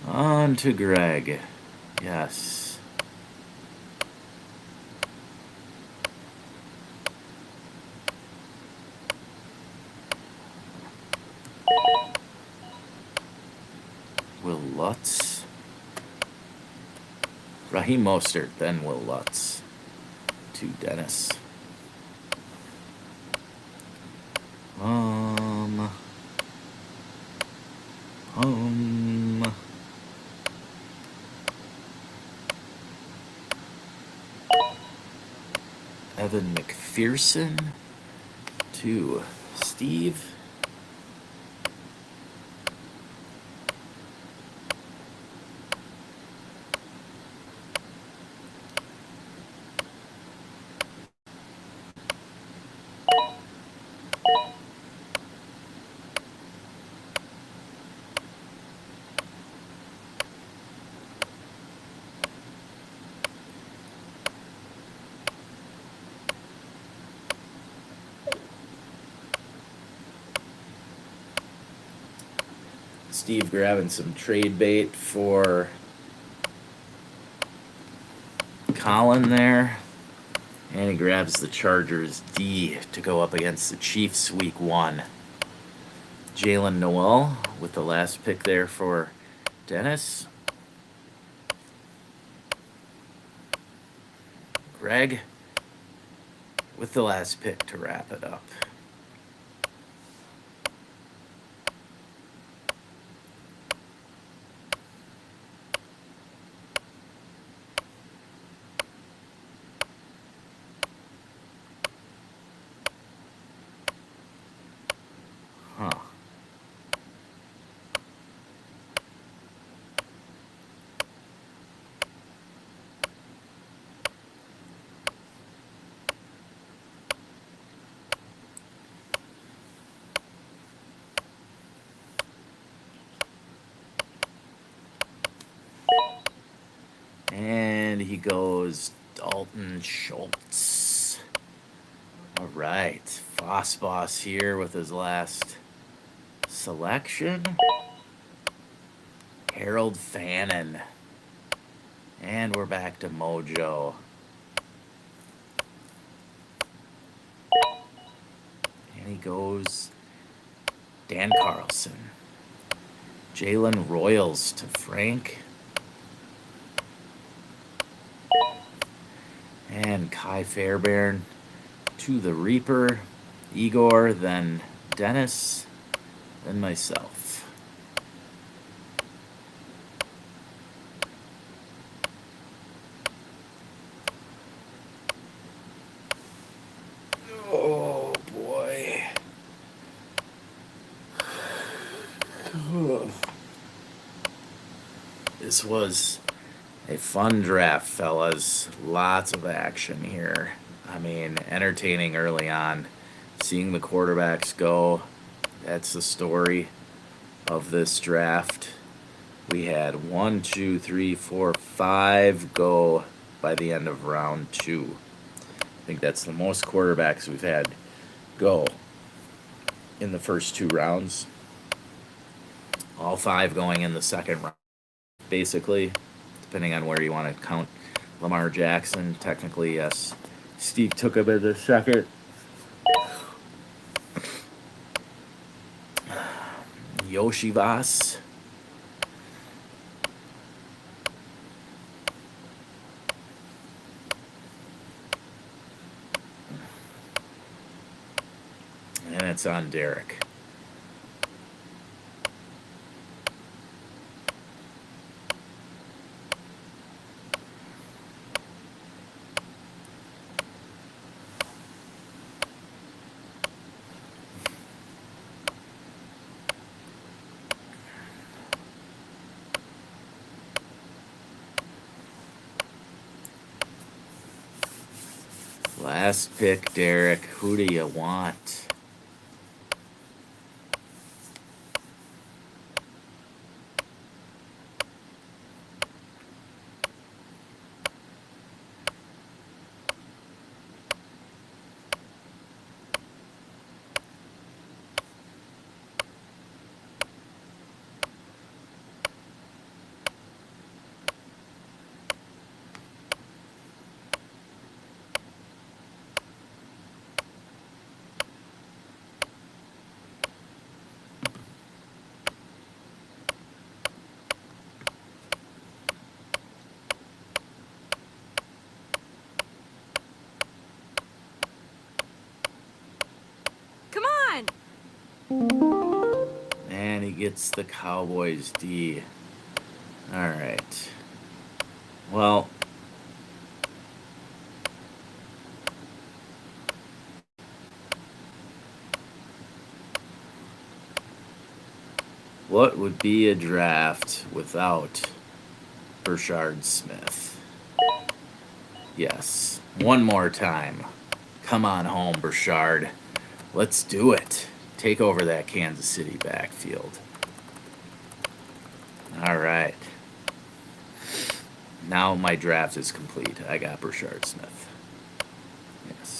On to Greg. Yes. Will Lutz. Raheem Mostert, then Will Lutz. To Dennis. Evan McPherson to Steve. Steve grabbing some trade bait for Colin there. And he grabs the Chargers D to go up against the Chiefs week 1. Jalen Noel with the last pick there for Dennis. Greg. with the last pick to wrap it up. Huh. And he goes Dalton Schultz. All right. Foss Boss here with his last selection. Harold Fannin. And we're back to Mojo. And he goes Dan Carlson. Jalen Royals to Frank. And Kai Fairbairn to the Reaper. Igor, then Dennis, then myself. Oh boy. This was a fun draft, fellas. Lots of action here. I mean, entertaining early on. Seeing the quarterbacks go. That's the story of this draft. We had 1, 2, 3, 4, 5 go by the end of round 2. I think that's the most quarterbacks we've had go in the first 2 rounds. All 5 going in the second round, basically, depending on where you want to count Lamar Jackson. Technically, yes. Steve took him in the second. Yoshivas. And it's on Derek. Last pick, Derek. Who do you want? Come on! And he gets the Cowboys D. All right. Well, what would be a draft without Burchard Smith? Yes. One more time. Come on home, Burchard. Let's do it. Take over that Kansas City backfield. All right. Now my draft is complete. I got Burchard Smith. Yes.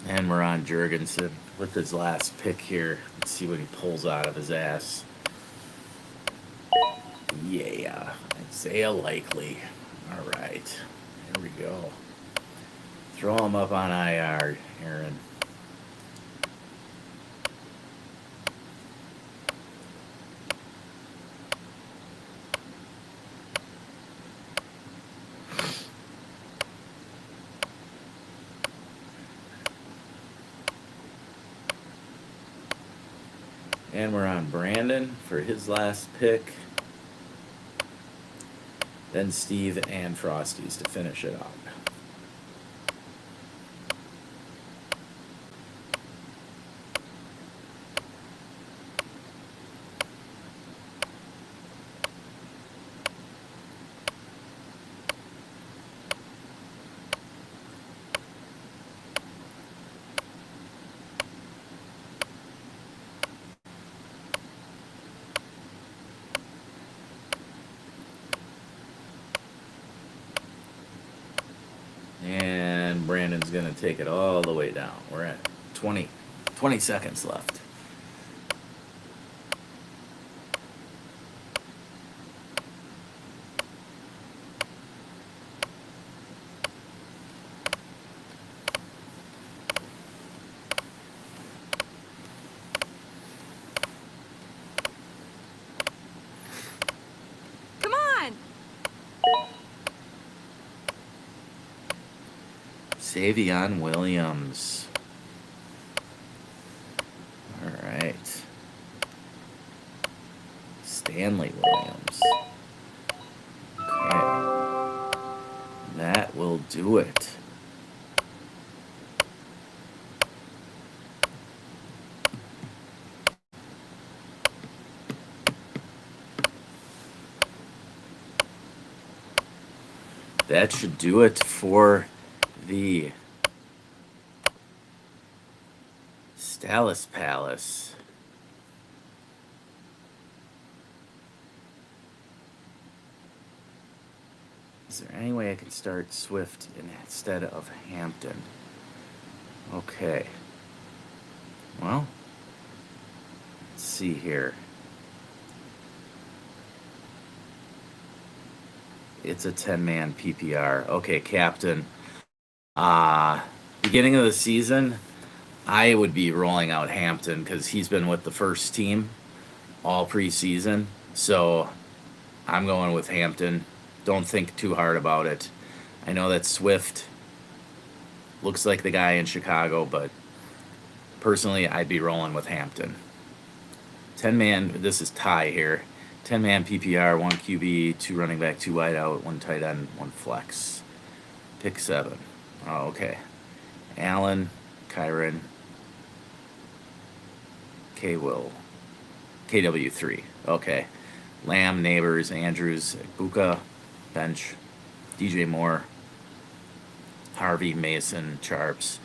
And we're on Jurgensen with his last pick here. Let's see what he pulls out of his ass. Yeah. Isaiah Likely. All right. Here we go. Throw him up on IR, Aaron. And we're on Brandon for his last pick. Then Steve and Frosty's to finish it out. And Brandon's going to take it all the way down. We're at 20 seconds left. Come on! Savion Williams. All right. Stanley Williams. Okay. That will do it. That should do it for the Stallis Palace. Is there any way I can start Swift instead of Hampton? Okay. Well, let's see here. It's a 10-man PPR. Okay, captain. Beginning of the season, I would be rolling out Hampton because he's been with the first team all preseason. So I'm going with Hampton. Don't think too hard about it. I know that Swift looks like the guy in Chicago, but personally, I'd be rolling with Hampton. 10-man, this is tie here. 10-man PPR, 1 QB, 2 running back, 2 wide out, 1 tight end, 1 flex. Pick 7. Oh, okay. Allen, Kyron, K-Will, KW3. Okay. Lamb, Neighbors, Andrews, Buka, bench, DJ Moore, Harvey, Mason, Charps,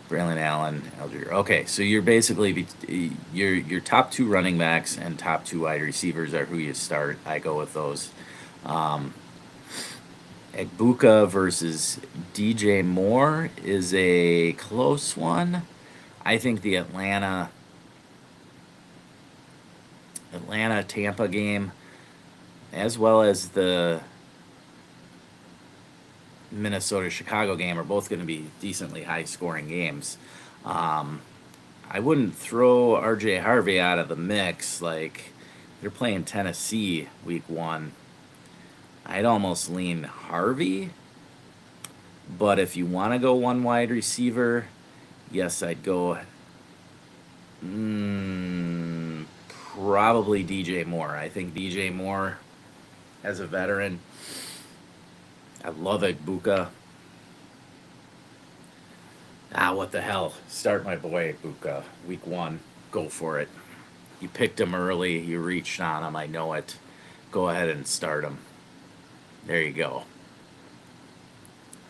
Braylon Allen, Algier. Okay, so you're basically your top 2 running backs and top 2 wide receivers are who you start. I go with those. Egbuka versus DJ Moore is a close one. I think the Atlanta Tampa game, as well as the Minnesota Chicago game, are both going to be decently high scoring games. I wouldn't throw RJ Harvey out of the mix. Like, they're playing Tennessee week 1. I'd almost lean Harvey, but if you want to go 1 wide receiver, yes, I'd go probably DJ Moore. I think DJ Moore, as a veteran, I love Egbuka. What the hell? Start my boy Egbuka week 1. Go for it. You picked him early. You reached on him. I know it. Go ahead and start him. There you go.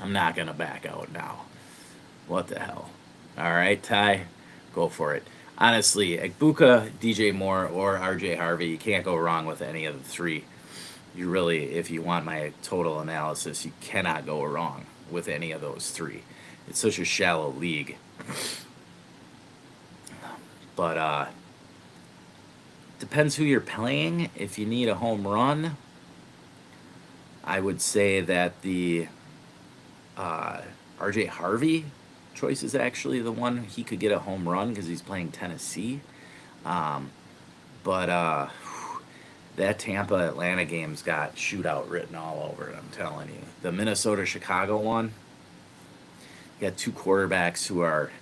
I'm not going to back out now. What the hell? All right, Ty, go for it. Honestly, Egbuka, DJ Moore, or RJ Harvey, you can't go wrong with any of the 3. You really, if you want my total analysis, you cannot go wrong with any of those 3. It's such a shallow league. But depends who you're playing. If you need a home run, I would say that the RJ Harvey choice is actually the one. He could get a home run because he's playing Tennessee. But that Tampa-Atlanta game's got shootout written all over it, I'm telling you. The Minnesota-Chicago one, you got 2 quarterbacks who are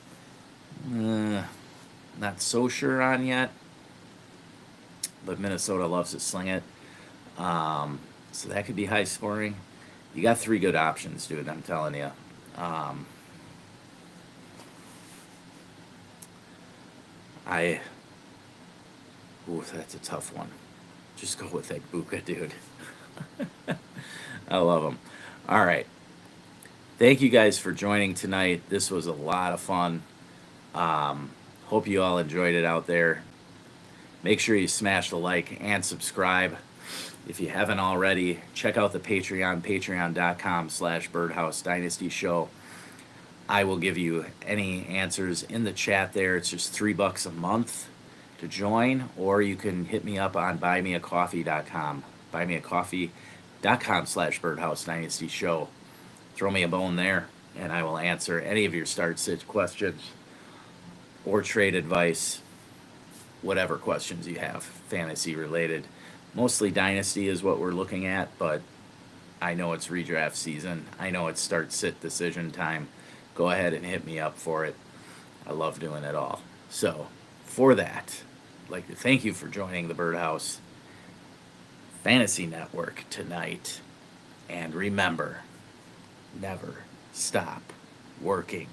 not so sure on yet. but Minnesota loves to sling it. So that could be high scoring. You got three good options, dude. I'm telling you. Ooh, that's a tough one. Just go with Egbuka, dude. I love him. All right. Thank you guys for joining tonight. This was a lot of fun. Hope you all enjoyed it out there. Make sure you smash the like and subscribe. If you haven't already, check out the Patreon, patreon.com/Birdhouse Dynasty Show. I will give you any answers in the chat there. It's just $3 a month to join, or you can hit me up on buymeacoffee.com, buymeacoffee.com/Birdhouse Dynasty Show. Throw me a bone there, and I will answer any of your start sit questions or trade advice, whatever questions you have, fantasy related. Mostly Dynasty is what we're looking at, but I know it's redraft season. I know it's start sit decision time. Go ahead and hit me up for it. I love doing it all. So, for that, I'd like to thank you for joining the Birdhouse Fantasy Network tonight. And remember, never stop working.